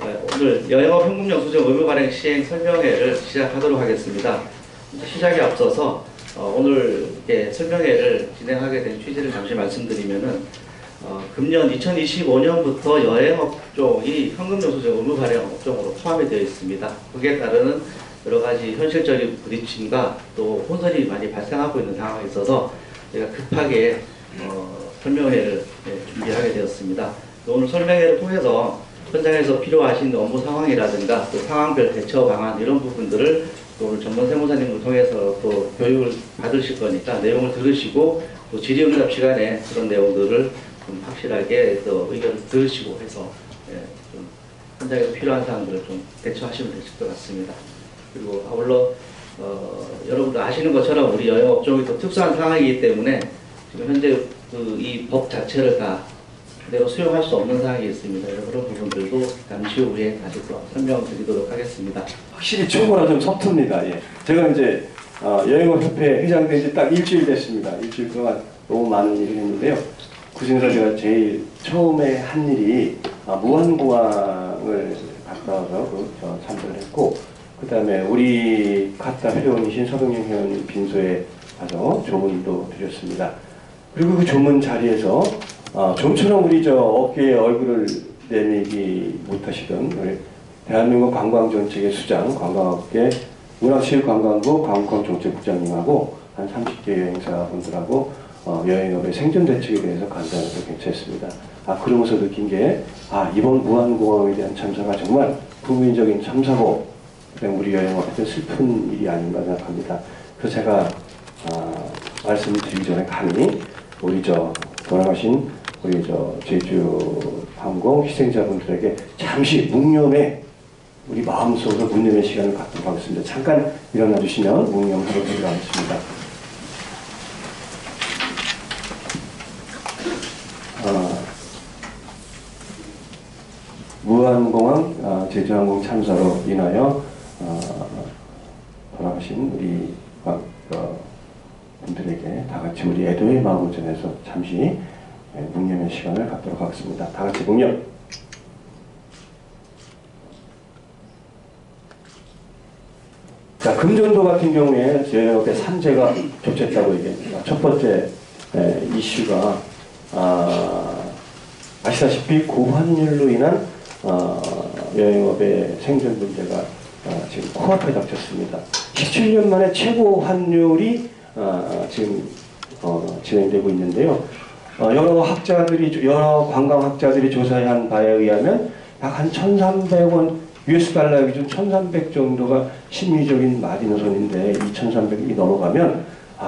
오늘 여행업 현금영수증 의무 발행 시행 설명회를 시작하도록 하겠습니다. 시작에 앞서서 오늘 설명회를 진행하게 된 취지를 잠시 말씀드리면은 금년 2025년부터 여행업종이 현금영수증 의무 발행 업종으로 포함이 되어 있습니다. 그에 따르는 여러 가지 현실적인 부딪힘과 또 혼선이 많이 발생하고 있는 상황에 있어서 저희가 급하게 설명회를 준비하게 되었습니다. 오늘 설명회를 통해서 현장에서 필요하신 업무 상황이라든가 또 상황별 대처 방안 이런 부분들을 또 오늘 전문 세무사님을 통해서 또 교육을 받으실 거니까 내용을 들으시고 또 질의응답 시간에 그런 내용들을 좀 확실하게 또 의견을 들으시고 해서 좀 현장에서 필요한 사항들을 좀 대처하시면 되실 것 같습니다. 그리고 아울러 여러분들 아시는 것처럼 우리 여행업종이 또 특수한 상황이기 때문에 지금 현재 이 법 자체를 다 그대로 수용할 수 없는 상황이 있습니다. 그런 부분들도 잠시 후에 다시 또 설명드리도록 하겠습니다. 확실히 초보라 좀 서툽니다. 예. 제가 이제 여행업협회 회장된 지 딱 일주일 됐습니다. 일주일 동안 너무 많은 일을 했는데요. 그 중에서 제가 제일 처음에 한 일이 무안공항을 갔다 와서 참석을 했고, 그 다음에 우리 카타 회원이신 서동영 회원님 빈소에 가서 조문도 드렸습니다. 그리고 그 조문 자리에서 좀처럼 우리 어깨에 얼굴을 내밀지 못하시던 우리 대한민국 관광정책의 수장, 관광업계 문화체육관광부 관광정책국장님하고 한 30개 여행사분들하고 여행업의 생존 대책에 대해서 간단하게 경청했습니다. 그러면서 느낀 게 이번 무안공항에 대한 참사가 정말 국민적인 참사고 우리 여행업에 슬픈 일이 아닌가 생각합니다. 그래서 제가 말씀드리기 전에 감히 우리 돌아가신 우리 제주항공 희생자분들에게 잠시 묵념의 우리 마음속으로 묵념의 시간을 갖도록 하겠습니다. 잠깐 일어나 주시면 묵념하도록 하겠습니다. 무안공항 제주항공 참사로 인하여 돌아가신 우리 분들에게 다 같이 우리 애도의 마음을 전해서 잠시 묵념의 시간을 갖도록 하겠습니다. 다 같이 묵념. 자, 금전도 같은 경우에 여행업에 산재가 겹쳤다고 얘기합니다. 첫 번째 이슈가 아시다시피 고환율로 인한 여행업의 생존 문제가 지금 코앞에 닥쳤습니다. 17년 만에 최고 환율이 지금 진행되고 있는데요. 여러 관광학자들이 조사한 바에 의하면 약 한 1,300원 US 달러 기준 1,300 정도가 심리적인 마지노선인데 2,300이 넘어가면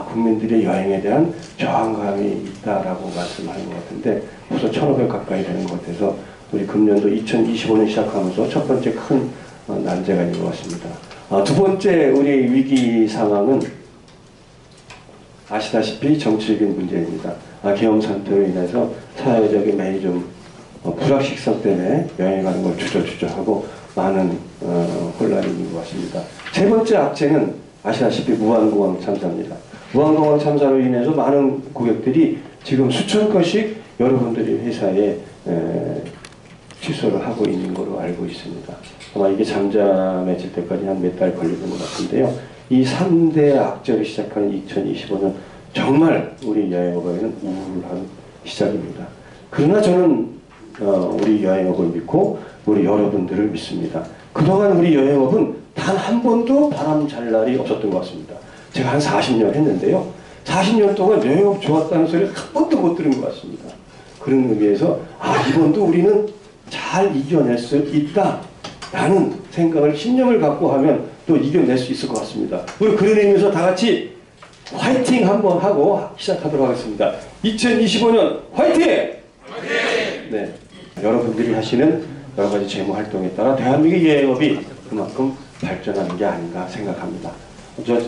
국민들의 여행에 대한 저항감이 있다라고 말씀하는 것 같은데 벌써 1,500 가까이 되는 것 같아서 우리 금년도 2025년 시작하면서 첫 번째 큰 난제가 있는 것 같습니다. 두 번째 우리 위기 상황은 아시다시피 정치적인 문제입니다. 계엄 사태로 인해서 사회적인 많이 좀 불확실성 때문에 여행 가는 걸 주저주저하고 많은 혼란이 있는 것 같습니다. 세 번째 악재는 아시다시피 무안공항 참사입니다. 무안공항 참사로 인해서 많은 고객들이 지금 수천 건씩 여러분들이 회사에 취소를 하고 있는 걸로 알고 있습니다. 아마 이게 잠잠해질 때까지 한 몇 달 걸리는 것 같은데요. 이 3대 악재를 시작하는 2025년 정말 우리 여행업에는 우울한 시작입니다. 그러나 저는 우리 여행업을 믿고 우리 여러분들을 믿습니다. 그동안 우리 여행업은 단 한 번도 바람 잘 날이 없었던 것 같습니다. 제가 한 40년 했는데요. 40년 동안 여행업 좋았다는 소리를 한 번도 못 들은 것 같습니다. 그런 의미에서 이번도 우리는 잘 이겨낼 수 있다 라는 생각을 신념을 갖고 하면 또 이겨낼 수 있을 것 같습니다. 우리 그런 의미에서 다 같이 화이팅 한번 하고 시작하도록 하겠습니다. 2025년 화이팅! 화이팅! 네, 여러분들이 하시는 여러 가지 재무 활동에 따라 대한민국 여행업이 그만큼 발전하는 게 아닌가 생각합니다. 먼저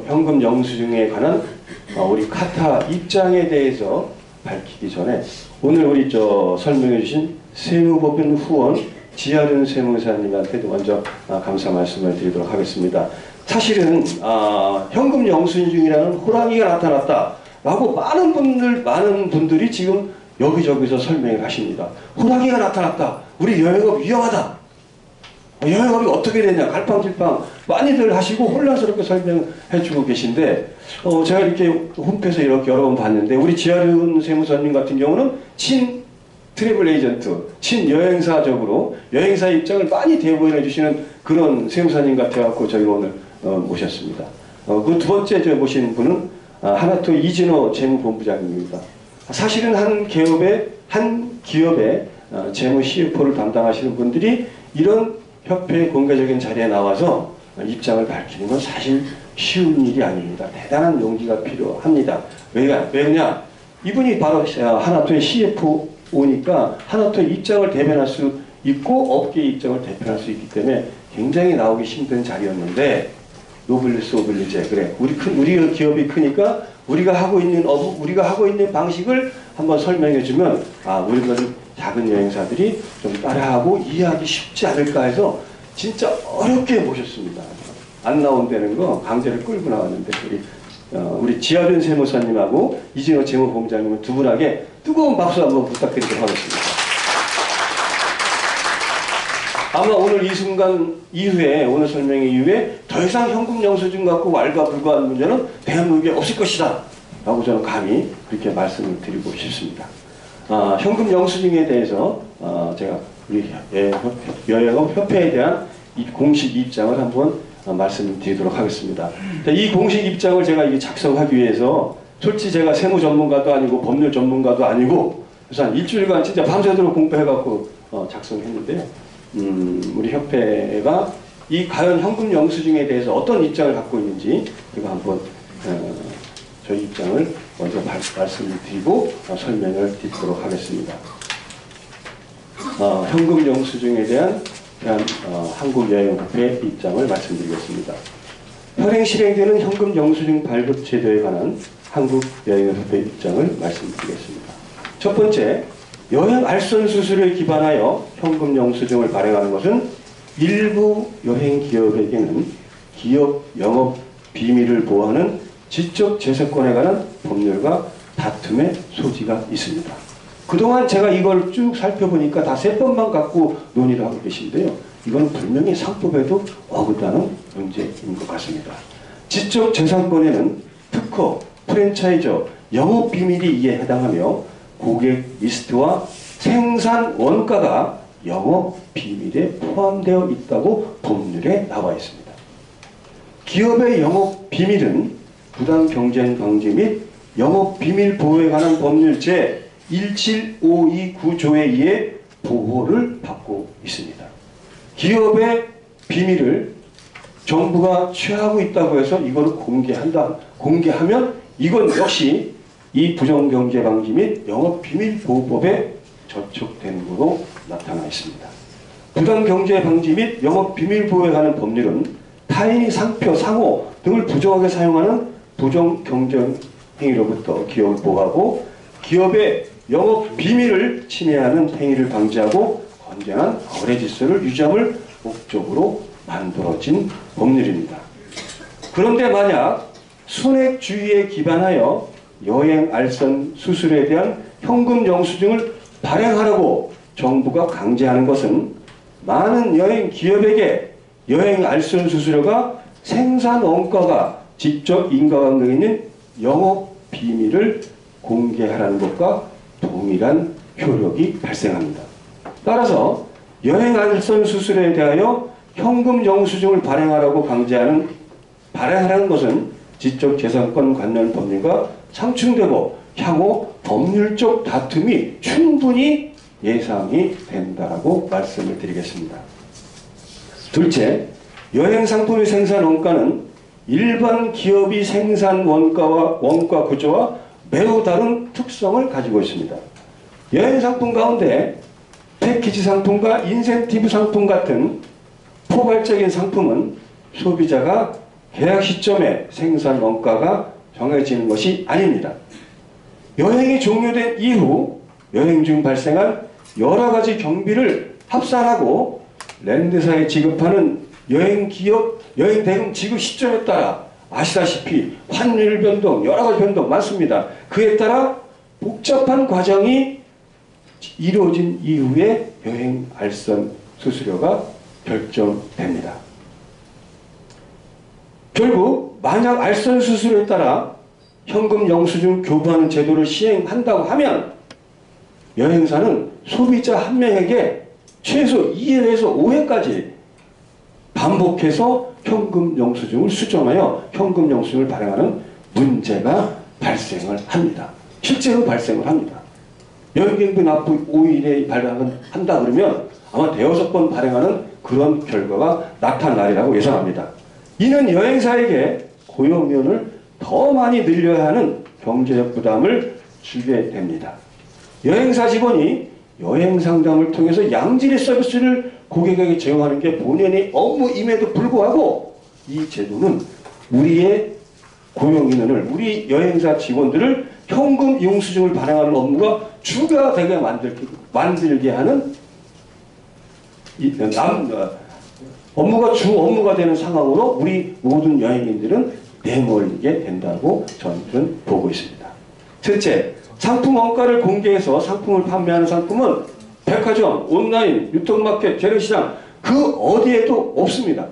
현금 영수증에 관한 우리 카타 입장에 대해서 밝히기 전에 오늘 우리 설명해 주신 세무법인 후원 지하륜 세무사님한테도 먼저 감사 말씀을 드리도록 하겠습니다. 사실은 현금 영수증이라는 호랑이가 나타났다라고 많은 분들이 지금 여기저기서 설명을 하십니다. 호랑이가 나타났다. 우리 여행업 위험하다. 여행업이 어떻게 되냐, 갈팡질팡 많이들 하시고 혼란스럽게 설명해 주고 계신데, 제가 이렇게 홈페이지에서 이렇게 여러 번 봤는데, 우리 지하륜 세무사님 같은 경우는 트래블 에이전트, 친여행사적으로 여행사 입장을 많이 대변해 주시는 그런 세무사님 같아갖고 저희가 오늘 모셨습니다. 그 두 번째 저 모신 분은 하나토 이진호 재무본부장님입니다. 사실은 한 기업의 재무 CFO를 담당하시는 분들이 이런 협회의 공개적인 자리에 나와서 입장을 밝히는 건 사실 쉬운 일이 아닙니다. 대단한 용기가 필요합니다. 왜냐? 이분이 바로 하나토의 CFO니까 하나토의 입장을 대변할 수 있고 업계의 입장을 대표할 수 있기 때문에 굉장히 나오기 힘든 자리였는데, 노블리스 오블리제, 그래, 우리 기업이 크니까 우리가 하고 있는 방식을 한번 설명해주면 우리가 작은 여행사들이 좀 따라하고 이해하기 쉽지 않을까 해서 진짜 어렵게 모셨습니다. 안 나온다는 거 강제로 끌고 나왔는데, 우리 지하륜 세무사님하고 이진호 재무본부장님은 두 분에게 뜨거운 박수 한번 부탁드리도록 하겠습니다. 아마 오늘 이 순간 이후에, 오늘 설명회 이후에 더 이상 현금 영수증 갖고 왈가불가한 문제는 대한민국에 없을 것이다 라고 저는 감히 그렇게 말씀을 드리고 싶습니다. 현금 영수증에 대해서 제가 우리 여행업 협회에 대한 이 공식 입장을 한번 말씀드리도록 하겠습니다. 이 공식 입장을 제가 이게 작성하기 위해서, 솔직히 제가 세무 전문가도 아니고 법률 전문가도 아니고 그래서 한 일주일간 진짜 밤새도록 공부해갖고 작성했는데요. 우리 협회가 이 과연 현금 영수증에 대해서 어떤 입장을 갖고 있는지 이거 한번 저희 입장을 먼저 말씀을 드리고 설명을 드리도록 하겠습니다. 현금 영수증에 대한 한국여행협회 입장을 말씀드리겠습니다. 현행 실행되는 현금 영수증 발급 제도에 관한 한국여행협회 입장을 말씀드리겠습니다. 첫 번째, 여행 알선 수수료에 기반하여 현금 영수증을 발행하는 것은 일부 여행 기업에게는 기업 영업 비밀을 보호하는 지적 재산권에 관한 법률과 다툼의 소지가 있습니다. 그동안 제가 이걸 쭉 살펴보니까 다 3번만 갖고 논의를 하고 계신데요. 이건 분명히 상법에도 어긋나는 문제인 것 같습니다. 지적 재산권에는 특허, 프랜차이저, 영업 비밀이 이에 해당하며 고객 리스트와 생산 원가가 영업 비밀에 포함되어 있다고 법률에 나와 있습니다. 기업의 영업 비밀은 부당 경쟁 방지 및 영업 비밀 보호에 관한 법률 제 17529조에 의해 보호를 받고 있습니다. 기업의 비밀을 정부가 취하고 있다고 해서 이걸 공개하면 이건 역시 이 부정경제방지 및 영업비밀보호법에 저촉되는 것으로 나타나 있습니다. 부당경제방지 및 영업비밀보호에 관한 법률은 타인이 상표, 상호 등을 부정하게 사용하는 부정경쟁행위로부터 기업을 보호하고 기업의 영업비밀을 침해하는 행위를 방지하고 건전한 거래질서를 유지함을 목적으로 만들어진 법률입니다. 그런데 만약 순액주의에 기반하여 여행 알선 수수료에 대한 현금 영수증을 발행하라고 정부가 강제하는 것은 많은 여행 기업에게 여행 알선 수수료가 생산 원가가 직접 인과관계에 있는 영업 비밀을 공개하라는 것과 동일한 효력이 발생합니다. 따라서 여행 알선 수수료에 대하여 현금 영수증을 발행하라는 것은 지적 재산권 관련 법률과 상충되고 향후 법률적 다툼이 충분히 예상이 된다라고 말씀을 드리겠습니다. 둘째, 여행 상품의 생산 원가는 일반 기업이 생산 원가와 원가 구조와 매우 다른 특성을 가지고 있습니다. 여행 상품 가운데 패키지 상품과 인센티브 상품 같은 포괄적인 상품은 소비자가 계약 시점에 생산 원가가 정해지는 것이 아닙니다. 여행이 종료된 이후 여행 중 발생한 여러 가지 경비를 합산하고 랜드사에 지급하는 여행 대금 지급 시점에 따라 아시다시피 환율 변동, 여러 가지 변동 많습니다. 그에 따라 복잡한 과정이 이루어진 이후에 여행 알선 수수료가 결정됩니다. 결국 만약 알선 수수료에 따라 현금 영수증 교부하는 제도를 시행한다고 하면 여행사는 소비자 한 명에게 최소 2회에서 5회까지 반복해서 현금 영수증을 수정하여 현금 영수증을 발행하는 문제가 발생을 합니다. 실제로 발생을 합니다. 여행객비 납부 5일에 발행한다 그러면 아마 대여섯 번 발행하는 그런 결과가 나타나리라고 예상합니다. 이는 여행사에게 고용료를 더 많이 늘려야 하는 경제적 부담을 주게 됩니다. 여행사 직원이 여행 상담을 통해서 양질의 서비스를 고객에게 제공하는 게 본연의 업무임에도 불구하고 이 제도는 우리의 고용인원을, 우리 여행사 직원들을 현금 영수증을 발행하는 업무가 주가 되게 만들게 하는 업무가 주 업무가 되는 상황으로 우리 모든 여행인들은 내몰리게 된다고 저는 보고 있습니다. 첫째, 상품 원가를 공개해서 상품을 판매하는 상품은 백화점, 온라인, 유통마켓, 재래시장 그 어디에도 없습니다.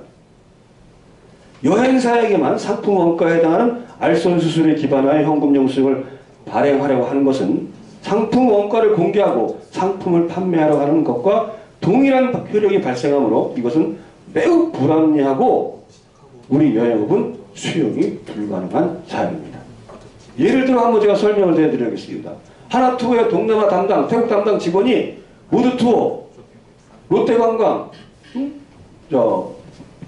여행사에게만 상품 원가에 해당하는 알선 수수료에 기반하여 현금 영수증을 발행하려고 하는 것은 상품 원가를 공개하고 상품을 판매하려고 하는 것과 동일한 효력이 발생하므로 이것은 매우 불합리하고 우리 여행업은 수용이 불가능한 사항입니다. 예를 들어 한번 제가 설명을 해드리겠습니다. 하나투어의 동남아 담당, 태국 담당 직원이 모두투어, 롯데관광,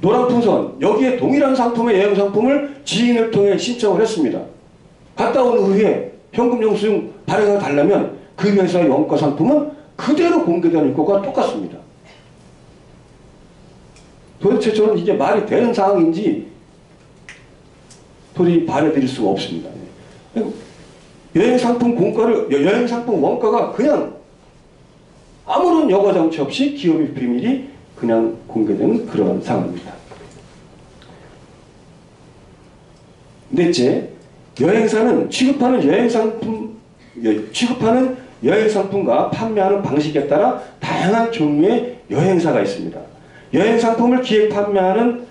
노랑풍선 여기에 동일한 상품의 여행 상품을 지인을 통해 신청을 했습니다. 갔다 온 후에 현금 영수증 발행해 달라면 그 회사의 원가 상품은 그대로 공개되는 것과 똑같습니다. 도대체 저는 이게 말이 되는 상황인지 도저히 발해드릴 수가 없습니다. 여행 상품 원가가 그냥 아무런 여과장치 없이 기업의 비밀이 그냥 공개되는 그런 상황입니다. 넷째, 여행사는 취급하는 여행 상품과 판매하는 방식에 따라 다양한 종류의 여행사가 있습니다. 여행 상품을 기획 판매하는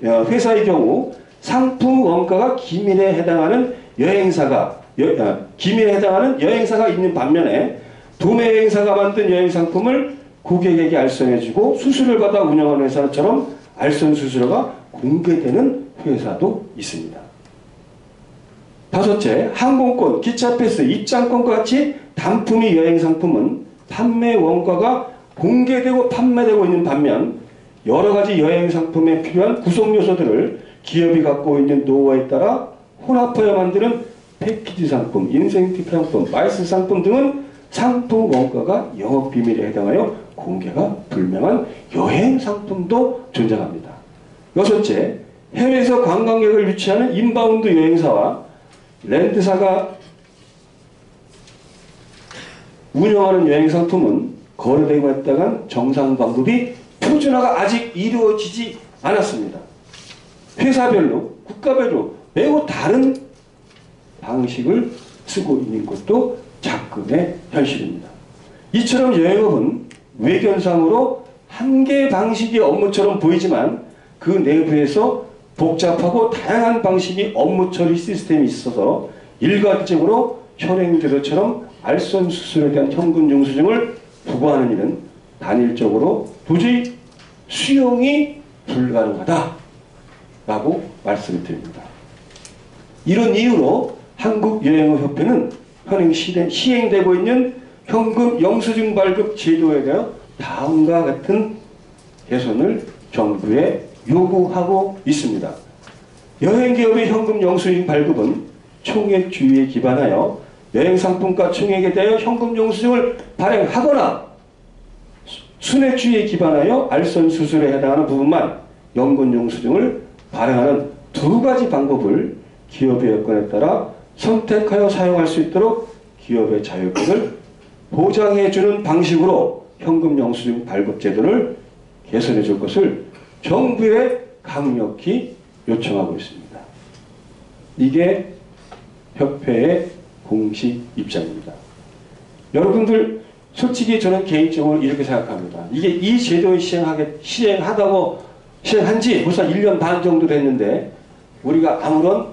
회사의 경우 상품 원가가 기밀에 해당하는 여행사가 있는 반면에 도매 여행사가 만든 여행 상품을 고객에게 알선해주고 수수료를 받아 운영하는 회사처럼 알선 수수료가 공개되는 회사도 있습니다. 다섯째, 항공권, 기차패스, 입장권과 같이 단품의 여행 상품은 판매 원가가 공개되고 판매되고 있는 반면 여러 가지 여행 상품에 필요한 구성 요소들을 기업이 갖고 있는 노하우에 따라 혼합하여 만드는 패키지 상품, 인센티브 상품, 마이스 상품 등은 상품 원가가 영업 비밀에 해당하여 공개가 불명한 여행 상품도 존재합니다. 여섯째, 해외에서 관광객을 유치하는 인바운드 여행사와 렌트사가 운영하는 여행 상품은 거래되고 있다간 정상 방법이 표준화가 아직 이루어지지 않았습니다. 회사별로, 국가별로 매우 다른 방식을 쓰고 있는 것도 작금의 현실입니다. 이처럼 여행업은 외견상으로 한 개의 방식의 업무처럼 보이지만 그 내부에서 복잡하고 다양한 방식의 업무 처리 시스템이 있어서 일괄적으로 현행제도처럼 알선 수수료에 대한 현금 영수증을 부과하는 일은 단일적으로 도저히 수용이 불가능하다라고 말씀을 드립니다. 이런 이유로 한국여행업협회는 현행 시행되고 있는 현금 영수증 발급 제도에 대해 다음과 같은 개선을 정부에 요구하고 있습니다. 여행기업의 현금 영수증 발급은 총액주의에 기반하여 여행상품가 총액에 대하여 현금 영수증을 발행하거나 순액주의에 기반하여 알선 수수료에 해당하는 부분만 현금 영수증을 발행하는 두 가지 방법을 기업의 여건에 따라 선택하여 사용할 수 있도록 기업의 자율권을 보장해주는 방식으로 현금 영수증 발급 제도를 개선해 줄 것을 정부에 강력히 요청하고 있습니다. 이게 협회의 공식 입장입니다. 여러분들 솔직히 저는 개인적으로 이렇게 생각합니다. 이게 이 제도를 시행한 지 벌써 1년 반 정도 됐는데 우리가 아무런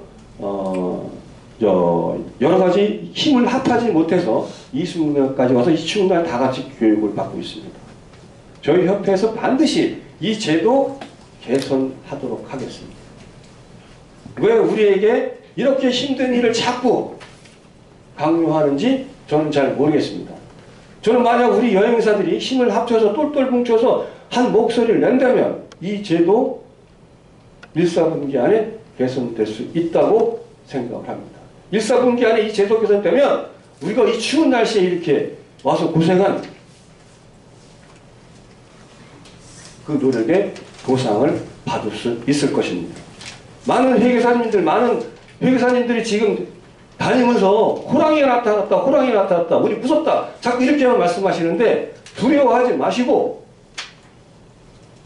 여러 가지 힘을 합하지 못해서 이 순간까지 와서 이 추운 날 다 같이 교육을 받고 있습니다. 저희 협회에서 반드시 이 제도 개선하도록 하겠습니다. 왜 우리에게 이렇게 힘든 일을 자꾸 강요하는지 저는 잘 모르겠습니다. 저는 만약 우리 여행사들이 힘을 합쳐서 똘똘 뭉쳐서 한 목소리를 낸다면 이 제도 일사분기 안에 개선될 수 있다고 생각을 합니다. 일사분기 안에 이 제도 개선되면 우리가 이 추운 날씨에 이렇게 와서 고생한 그 노력의 보상을 받을 수 있을 것입니다. 많은 회계사님들이 지금 다니면서 호랑이가 나타났다, 우리 무섭다, 자꾸 이렇게만 말씀하시는데 두려워하지 마시고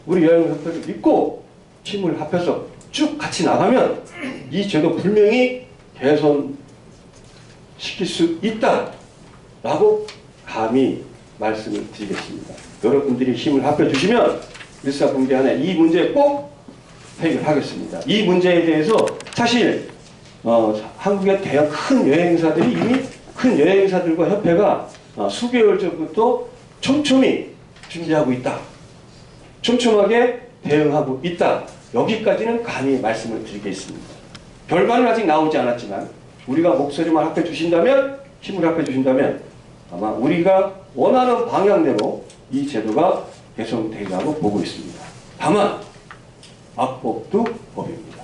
우리 여행협회를 믿고 힘을 합해서 쭉 같이 나가면 이 제도 분명히 개선시킬 수 있다라고 감히 말씀을 드리겠습니다. 여러분들이 힘을 합해주시면 일사분기 안에 이 문제 꼭 해결하겠습니다. 이 문제에 대해서 사실 한국의 대형 큰 여행사들이 이미 큰 여행사들과 협회가 수개월 전부터 촘촘히 준비하고 있다. 촘촘하게 대응하고 있다. 여기까지는 감히 말씀을 드리겠습니다. 결과는 아직 나오지 않았지만 우리가 목소리만 합해 주신다면, 힘을 합해 주신다면 아마 우리가 원하는 방향대로 이 제도가 개선되리라고 보고 있습니다. 다만 악법도 법입니다.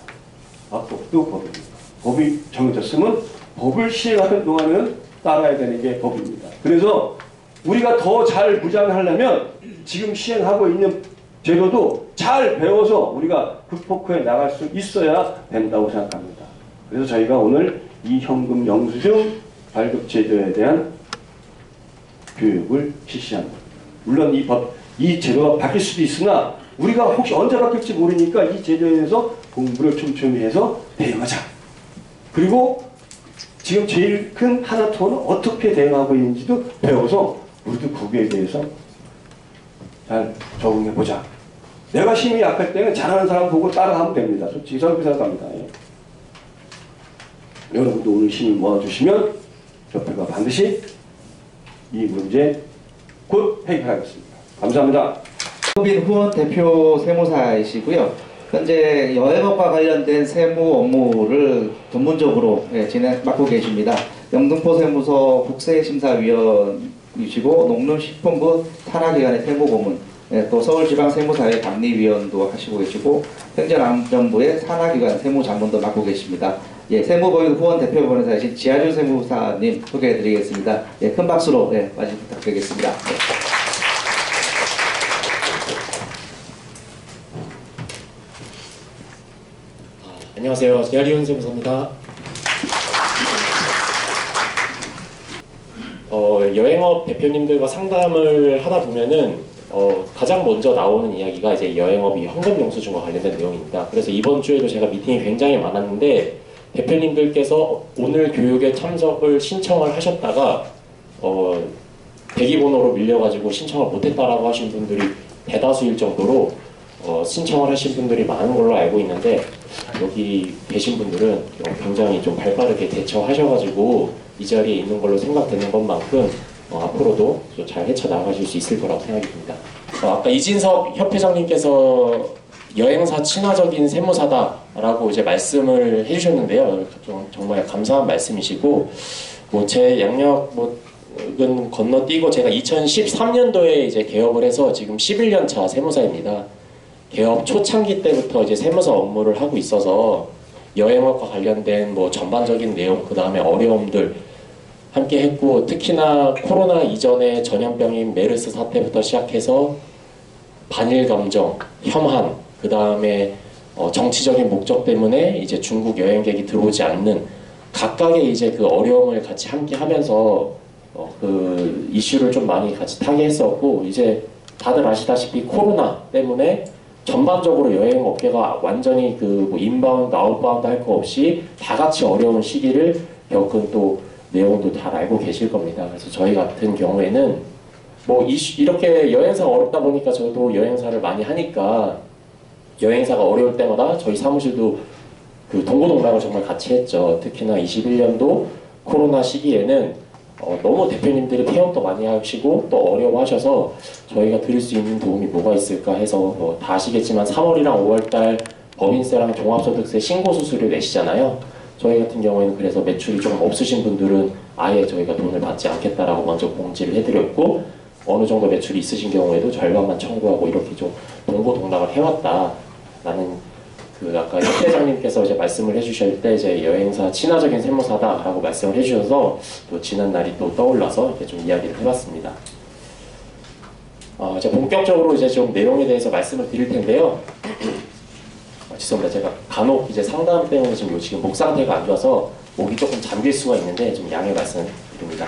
악법도 법입니다. 법이 정해졌으면 법을 시행하는 동안은 따라야 되는 게 법입니다. 그래서 우리가 더 잘 무장하려면 지금 시행하고 있는 제도도 잘 배워서 우리가 극복해 나갈 수 있어야 된다고 생각합니다. 그래서 저희가 오늘 이 현금 영수증 발급 제도에 대한 교육을 실시합니다. 물론 이 제도가 바뀔 수도 있으나 우리가 혹시 언제 바뀔지 모르니까 이 제도에 대해서 공부를 촘촘히 해서 대응하자. 그리고 지금 제일 큰 하나토는 어떻게 대응하고 있는지도 배워서 우리도 거기에 대해서 잘 적응해보자. 내가 힘이 약할 때는 잘하는 사람 보고 따라하면 됩니다. 솔직히 저는 그렇게 생각합니다. 예. 여러분도 오늘 힘을 모아주시면 협회가 반드시 이 문제 곧 해결하겠습니다. 감사합니다. 박효빈 후원 대표 세무사이시고요. 현재 여행업과 관련된 세무 업무를 전문적으로 맡고 계십니다. 영등포 세무서 국세심사위원이시고 농림식품부 산하기관의 세무고문, 또 서울지방세무사회 감리위원도 하시고 계시고 행정안전부의 산하기관 세무자문도 맡고 계십니다. 세무법인 후원 대표 변호사이신 지하준 세무사님 소개해드리겠습니다. 큰 박수로 마저 부탁드리겠습니다. 안녕하세요. 지하준 세무사입니다. 여행업 대표님들과 상담을 하다 보면은 가장 먼저 나오는 이야기가 이제 여행업이 현금 영수증과 관련된 내용입니다. 그래서 이번 주에도 제가 미팅이 굉장히 많았는데 대표님들께서 오늘 교육에 참석을 신청을 하셨다가 대기번호로 밀려가지고 신청을 못했다라고 하신 분들이 대다수일 정도로 신청을 하신 분들이 많은 걸로 알고 있는데 여기 계신 분들은 굉장히 좀 발빠르게 대처하셔가지고 이 자리에 있는 걸로 생각되는 것만큼 앞으로도 잘 헤쳐나가실 수 있을 거라고 생각이 듭니다. 아까 이진석 협회장님께서 여행사 친화적인 세무사다라고 이제 말씀을 해주셨는데요. 정말 감사한 말씀이시고 제 양력은 건너뛰고 제가 2013년도에 이제 개업을 해서 지금 11년 차 세무사입니다. 개업 초창기 때부터 이제 세무사 업무를 하고 있어서 여행업과 관련된 전반적인 내용, 그 다음에 어려움들 함께 했고, 특히나 코로나 이전에 전염병인 메르스 사태부터 시작해서 반일 감정, 혐한, 그 다음에 정치적인 목적 때문에 이제 중국 여행객이 들어오지 않는 각각의 이제 그 어려움을 같이 함께 하면서 그 이슈를 좀 많이 같이 타개했었고, 이제 다들 아시다시피 코로나 때문에 전반적으로 여행 업계가 완전히 인바운드, 아웃바운드 할 거 없이 다 같이 어려운 시기를 겪은 또 내용도 잘 알고 계실 겁니다. 그래서 저희 같은 경우에는 뭐 이렇게 여행사가 어렵다 보니까 저도 여행사를 많이 하니까 여행사가 어려울 때마다 저희 사무실도 그 동고동락을 정말 같이 했죠. 특히나 21년도 코로나 시기에는 너무 대표님들이 폐업도 많이 하시고 또 어려워하셔서 저희가 드릴 수 있는 도움이 뭐가 있을까 해서 뭐 다 아시겠지만 3월이랑 5월달 법인세랑 종합소득세 신고수수료 내시잖아요. 저희 같은 경우에는 그래서 매출이 조금 없으신 분들은 아예 저희가 돈을 받지 않겠다라고 먼저 공지를 해드렸고, 어느 정도 매출이 있으신 경우에도 절반만 청구하고 이렇게 좀 동고동락을 해왔다라는 그 아까 현 회장님께서 이제 말씀을 해주실 때 이제 여행사 친화적인 세무사다라고 말씀을 해주셔서 또 지난 날이 또 떠올라서 이렇게 좀 이야기를 해봤습니다. 이제 본격적으로 이제 좀 내용에 대해서 말씀을 드릴 텐데요. 죄송합니다. 제가 간혹 이제 상담 때문에 지금 목 상태가 안 좋아서 목이 조금 잠길 수가 있는데 좀 양해 말씀드립니다.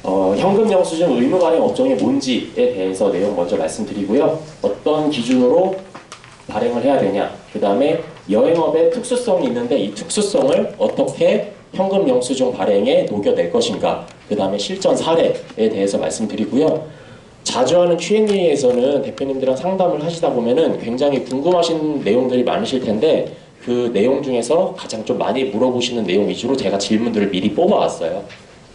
현금 영수증 의무 발행 업종이 뭔지에 대해서 내용 먼저 말씀드리고요. 어떤 기준으로 발행을 해야 되냐, 그 다음에 여행업의 특수성이 있는데 이 특수성을 어떻게 현금 영수증 발행에 녹여낼 것인가, 그 다음에 실전 사례에 대해서 말씀드리고요. 자주 하는 Q&A에서는 대표님들이랑 상담을 하시다 보면은 굉장히 궁금하신 내용들이 많으실 텐데 그 내용 중에서 가장 좀 많이 물어보시는 내용 위주로 제가 질문들을 미리 뽑아왔어요.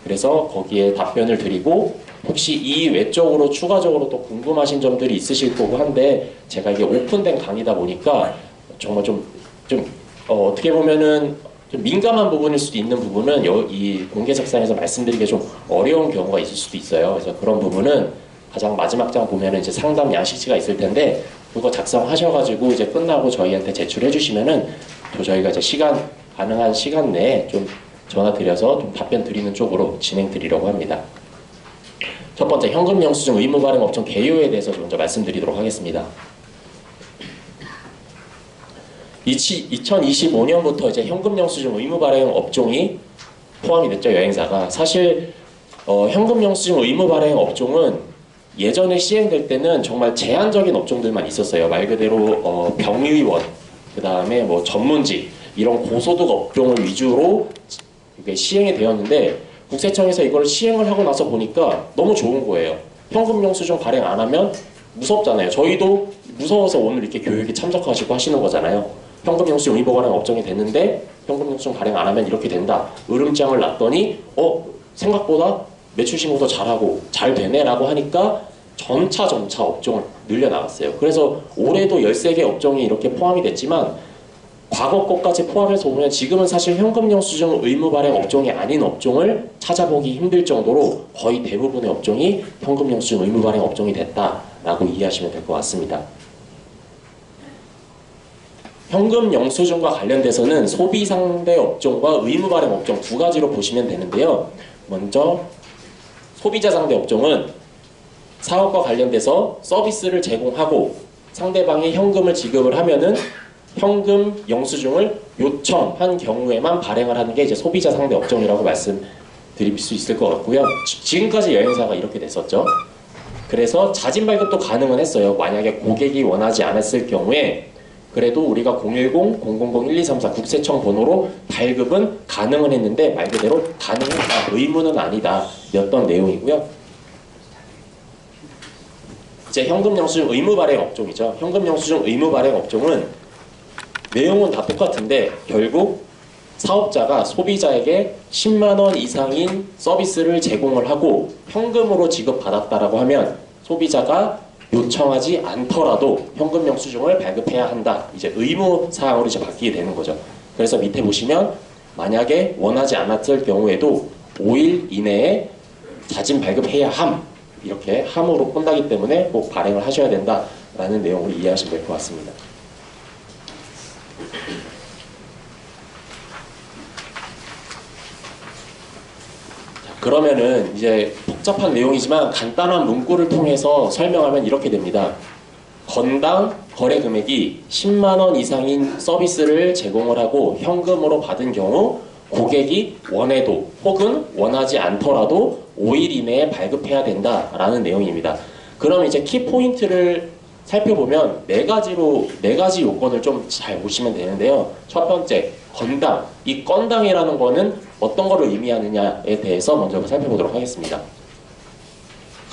그래서 거기에 답변을 드리고, 혹시 이 외적으로 추가적으로 또 궁금하신 점들이 있으실 거고 한데, 제가 이게 오픈된 강의다 보니까 정말 어떻게 보면은 좀 민감한 부분일 수도 있는 부분은 이 공개석상에서 말씀드리기가 좀 어려운 경우가 있을 수도 있어요. 그래서 그런 부분은 가장 마지막 장 보면은 이제 상담 양식지가 있을 텐데 그거 작성하셔가지고 이제 끝나고 저희한테 제출해 주시면은 또 저희가 이제 가능한 시간 내에 좀 전화 드려서 좀 답변 드리는 쪽으로 진행 드리려고 합니다. 첫 번째, 현금 영수증 의무 발행 업종 개요에 대해서 먼저 말씀드리도록 하겠습니다. 2025년부터 이제 현금 영수증 의무 발행 업종이 포함이 됐죠, 여행사가. 사실 현금 영수증 의무 발행 업종은 예전에 시행될 때는 정말 제한적인 업종들만 있었어요. 말 그대로 병의원, 그 다음에 뭐 전문직, 이런 고소득 업종을 위주로 이게 시행이 되었는데, 국세청에서 이걸 시행을 하고 나서 보니까 너무 좋은 거예요. 현금 영수증 발행 안 하면 무섭잖아요. 저희도 무서워서 오늘 이렇게 교육에 참석하시고 하시는 거잖아요. 현금 영수증 의무 발행 업종이 됐는데 현금 영수증 발행 안 하면 이렇게 된다. 으름장을 놨더니 생각보다 매출 신고도 잘하고 잘 되네라고 하니까 점차 업종을 늘려나갔어요. 그래서 올해도 13개 업종이 이렇게 포함이 됐지만 과거 것까지 포함해서 보면 지금은 사실 현금 영수증 의무 발행 업종이 아닌 업종을 찾아보기 힘들 정도로 거의 대부분의 업종이 현금 영수증 의무 발행 업종이 됐다라고 이해하시면 될 것 같습니다. 현금 영수증과 관련돼서는 소비 상대 업종과 의무 발행 업종 두 가지로 보시면 되는데요. 먼저 소비자 상대 업종은 사업과 관련돼서 서비스를 제공하고 상대방이 현금을 지급을 하면은 현금 영수증을 요청한 경우에만 발행을 하는 게 이제 소비자 상대 업종이라고 말씀드릴 수 있을 것 같고요. 지금까지 여행사가 이렇게 됐었죠. 그래서 자진 발급도 가능은 했어요. 만약에 고객이 원하지 않았을 경우에 그래도 우리가 010-000-1234 국세청 번호로 발급은 가능은 했는데 말 그대로 가능했다, 의무는 아니다 였던 내용이고요. 이제 현금 영수증 의무 발행 업종이죠. 현금 영수증 의무 발행 업종은 내용은 다 똑같은데 결국 사업자가 소비자에게 10만 원 이상인 서비스를 제공을 하고 현금으로 지급받았다라고 하면 소비자가 요청하지 않더라도 현금 영수증을 발급해야 한다. 이제 의무 사항으로 이제 바뀌게 되는 거죠. 그래서 밑에 보시면 만약에 원하지 않았을 경우에도 5일 이내에 자진 발급해야 함, 이렇게 함으로 끝나기 때문에 꼭 발행을 하셔야 된다라는 내용으로 이해하시면 될 것 같습니다. 그러면은 이제 복잡한 내용이지만 간단한 문구를 통해서 설명하면 이렇게 됩니다. 건당 거래 금액이 10만 원 이상인 서비스를 제공을 하고 현금으로 받은 경우 고객이 원해도 혹은 원하지 않더라도 5일 이내에 발급해야 된다라는 내용입니다. 그럼 이제 키포인트를 살펴보면 네 가지 요건을 좀 잘 보시면 되는데요. 첫 번째, 건당. 이 건당이라는 거는 어떤 거를 의미하느냐에 대해서 먼저 살펴보도록 하겠습니다.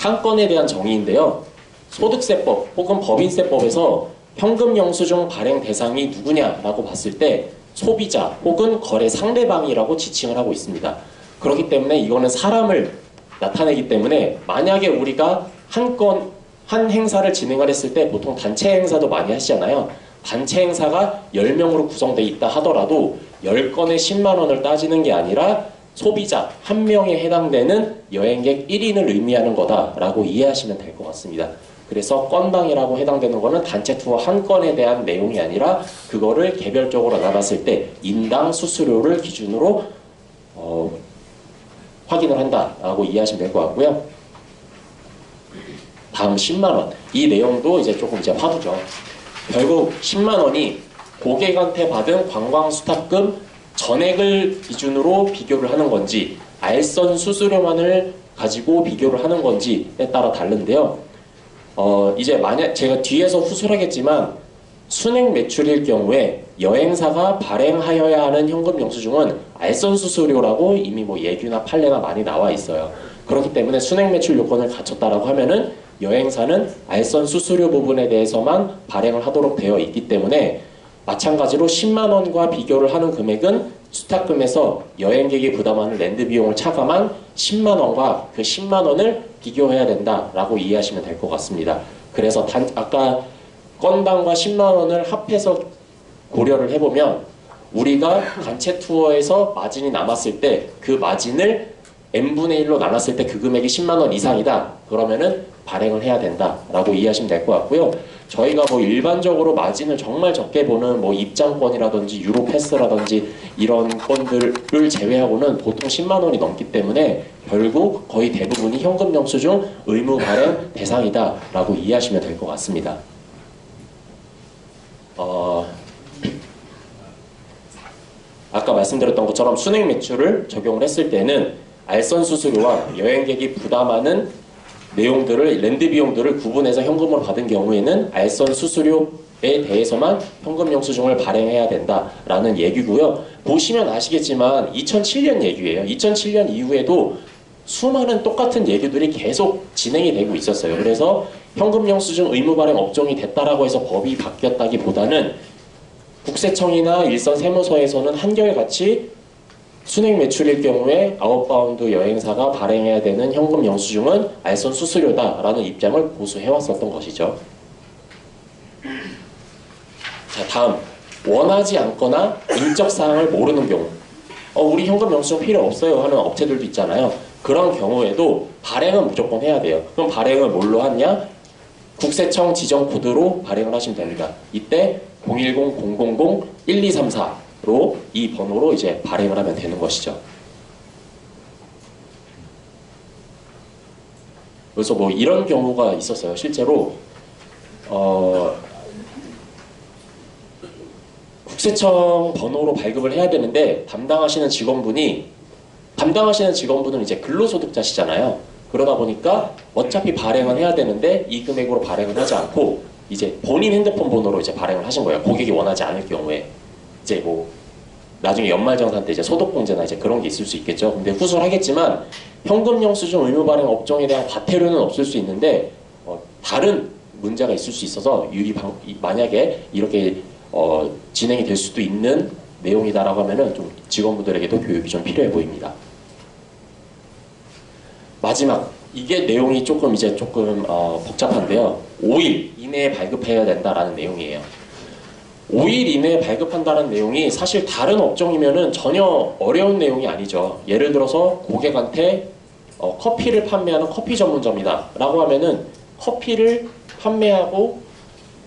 한 건에 대한 정의인데요. 소득세법 혹은 법인세법에서 현금 영수증 발행 대상이 누구냐라고 봤을 때 소비자 혹은 거래 상대방이라고 지칭을 하고 있습니다. 그렇기 때문에 이거는 사람을 나타내기 때문에 만약에 우리가 한 행사를 진행을 했을 때 보통 단체 행사도 많이 하시잖아요. 단체 행사가 10명으로 구성되어 있다 하더라도 10건에 10만 원을 따지는 게 아니라 소비자 1명에 해당되는 여행객 1인을 의미하는 거다라고 이해하시면 될 것 같습니다. 그래서 건당이라고 해당되는 거는 단체 투어 한 건에 대한 내용이 아니라 그거를 개별적으로 나눠봤을 때 인당 수수료를 기준으로 확인을 한다라고 이해하시면 될 것 같고요. 다음 10만 원. 이 내용도 이제 조금 이제 화두죠. 결국 10만 원이 고객한테 받은 관광수탁금 전액을 기준으로 비교를 하는 건지 알선 수수료만을 가지고 비교를 하는 건지에 따라 다른데요. 이제 만약 제가 뒤에서 후술하겠지만 순행 매출일 경우에 여행사가 발행하여야 하는 현금 영수증은 알선 수수료라고 이미 뭐 예규나 판례가 많이 나와 있어요. 그렇기 때문에 순행 매출 요건을 갖췄다라고 하면은 여행사는 알선 수수료 부분에 대해서만 발행을 하도록 되어 있기 때문에 마찬가지로 10만 원과 비교를 하는 금액은 수탁금에서 여행객이 부담하는 랜드 비용을 차감한 10만 원과 그 10만 원을 비교해야 된다라고 이해하시면 될 것 같습니다. 그래서 아까 건당과 10만 원을 합해서 고려를 해보면 우리가 단체 투어에서 마진이 남았을 때 그 마진을 n분의 1로 나눴을 때 그 금액이 10만 원 이상이다. 그러면은 발행을 해야 된다라고 이해하시면 될 것 같고요. 저희가 뭐 일반적으로 마진을 정말 적게 보는 뭐 입장권이라든지 유로 패스라든지 이런 건들을 제외하고는 보통 10만 원이 넘기 때문에 결국 거의 대부분이 현금 영수증 의무 발행 대상이다라고 이해하시면 될 것 같습니다. 아까 말씀드렸던 것처럼 순행 매출을 적용을 했을 때는 알선 수수료와 여행객이 부담하는 내용들을 랜드 비용들을 구분해서 현금으로 받은 경우에는 알선 수수료에 대해서만 현금 영수증을 발행해야 된다라는 얘기고요. 보시면 아시겠지만 2007년 얘기예요. 2007년 이후에도 수많은 똑같은 얘기들이 계속 진행이 되고 있었어요. 그래서 현금 영수증 의무 발행 업종이 됐다라고 해서 법이 바뀌었다기보다는 국세청이나 일선 세무서에서는 한결같이 순행 매출일 경우에 아웃바운드 여행사가 발행해야 되는 현금 영수증은 알선 수수료다라는 입장을 고수해왔었던 것이죠. 자, 다음 원하지 않거나 인적사항을 모르는 경우 우리 현금 영수증 필요 없어요 하는 업체들도 있잖아요. 그런 경우에도 발행은 무조건 해야 돼요. 그럼 발행을 뭘로 하냐? 국세청 지정 코드로 발행을 하시면 됩니다. 이때 010-000-1234로 이 번호로 이제 발행을 하면 되는 것이죠. 그래서 뭐 이런 경우가 있었어요. 실제로 국세청 번호로 발급을 해야 되는데 담당하시는 직원분은 이제 근로소득자시잖아요. 그러다 보니까 어차피 발행은 해야 되는데 이 금액으로 발행을 하지 않고 이제 본인 핸드폰 번호로 이제 발행을 하신 거예요. 고객이 원하지 않을 경우에. 이제 뭐 나중에 연말정산 때 이제 소득공제나 이제 그런 게 있을 수 있겠죠. 근데 후술하겠지만 현금 영수증 의무 발행 업종에 대한 과태료는 없을 수 있는데 다른 문제가 있을 수 있어서 만약에 이렇게 진행이 될 수도 있는 내용이다라고 하면은 좀 직원분들에게도 교육이 좀 필요해 보입니다. 마지막 이게 내용이 조금 복잡한데요. 5일 이내에 발급해야 된다라는 내용이에요. 5일 이내에 발급한다는 내용이 사실 다른 업종이면은 전혀 어려운 내용이 아니죠. 예를 들어서 고객한테 커피를 판매하는 커피 전문점이다 라고 하면은 커피를 판매하고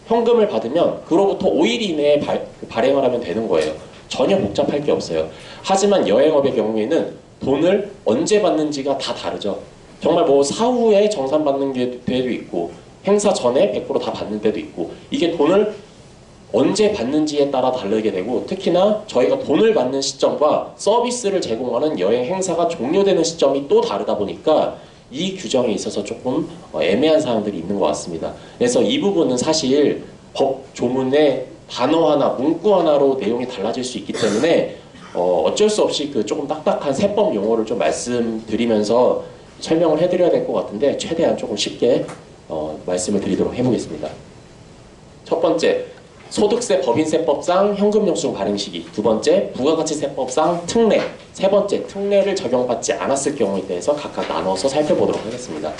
현금을 받으면 그로부터 5일 이내에 발행을 하면 되는 거예요. 전혀 복잡할 게 없어요. 하지만 여행업의 경우에는 돈을 언제 받는지가 다 다르죠. 정말 뭐 사후에 정산받는 데도 있고 행사 전에 100% 다 받는 데도 있고 이게 돈을 언제 받는지에 따라 다르게 되고 특히나 저희가 돈을 받는 시점과 서비스를 제공하는 여행 행사가 종료되는 시점이 또 다르다 보니까 이 규정에 있어서 조금 애매한 사항들이 있는 것 같습니다. 그래서 이 부분은 사실 법 조문의 단어 하나, 문구 하나로 내용이 달라질 수 있기 때문에 어쩔 수 없이 그 조금 딱딱한 세법 용어를 좀 말씀드리면서 설명을 해드려야 될 것 같은데 최대한 조금 쉽게 말씀을 드리도록 해보겠습니다. 첫 번째, 소득세 법인세법상 현금영수증 발행 시기. 두 번째, 부가가치세법상 특례. 세 번째, 특례를 적용받지 않았을 경우에 대해서 각각 나눠서 살펴보도록 하겠습니다.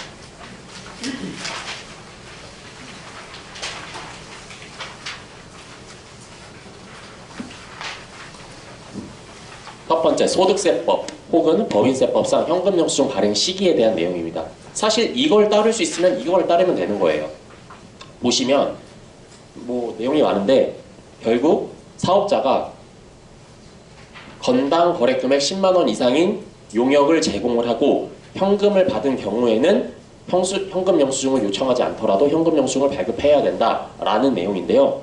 첫 번째, 소득세법 혹은 법인세법상 현금영수증 발행 시기에 대한 내용입니다. 사실 이걸 따를 수 있으면 이걸 따르면 되는 거예요. 보시면 뭐 내용이 많은데 결국 사업자가 건당 거래금액 10만 원 이상인 용역을 제공을 하고 현금을 받은 경우에는 현금영수증을 요청하지 않더라도 현금영수증을 발급해야 된다라는 내용인데요.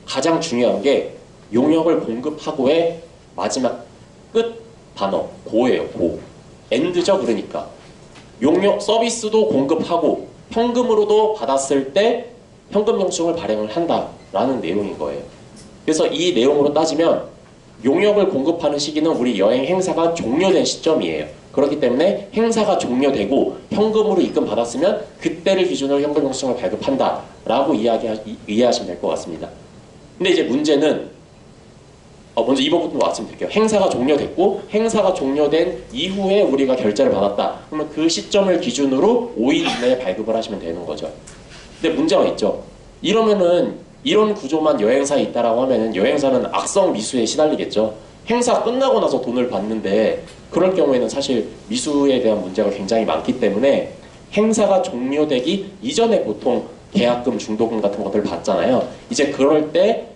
가장 중요한 게 용역을 공급하고의 마지막 끝 단어 고예요. 고. 엔드죠. 그러니까 용역 서비스도 공급하고 현금으로도 받았을 때 현금영수증을 발행을 한다라는 내용인 거예요. 그래서 이 내용으로 따지면 용역을 공급하는 시기는 우리 여행 행사가 종료된 시점이에요. 그렇기 때문에 행사가 종료되고 현금으로 입금받았으면 그때를 기준으로 현금영수증을 발급한다라고 이해하시면 될 것 같습니다. 근데 이제 문제는 먼저 이 부분도 말씀드릴게요. 행사가 종료됐고 행사가 종료된 이후에 우리가 결제를 받았다. 그러면 그 시점을 기준으로 5일 이내에 발급을 하시면 되는 거죠. 근데 문제가 있죠. 이러면은 이런 구조만 여행사에 있다라고 하면은 여행사는 악성 미수에 시달리겠죠. 행사 끝나고 나서 돈을 받는데 그럴 경우에는 사실 미수에 대한 문제가 굉장히 많기 때문에 행사가 종료되기 이전에 보통 계약금, 중도금 같은 것들을 받잖아요. 이제 그럴 때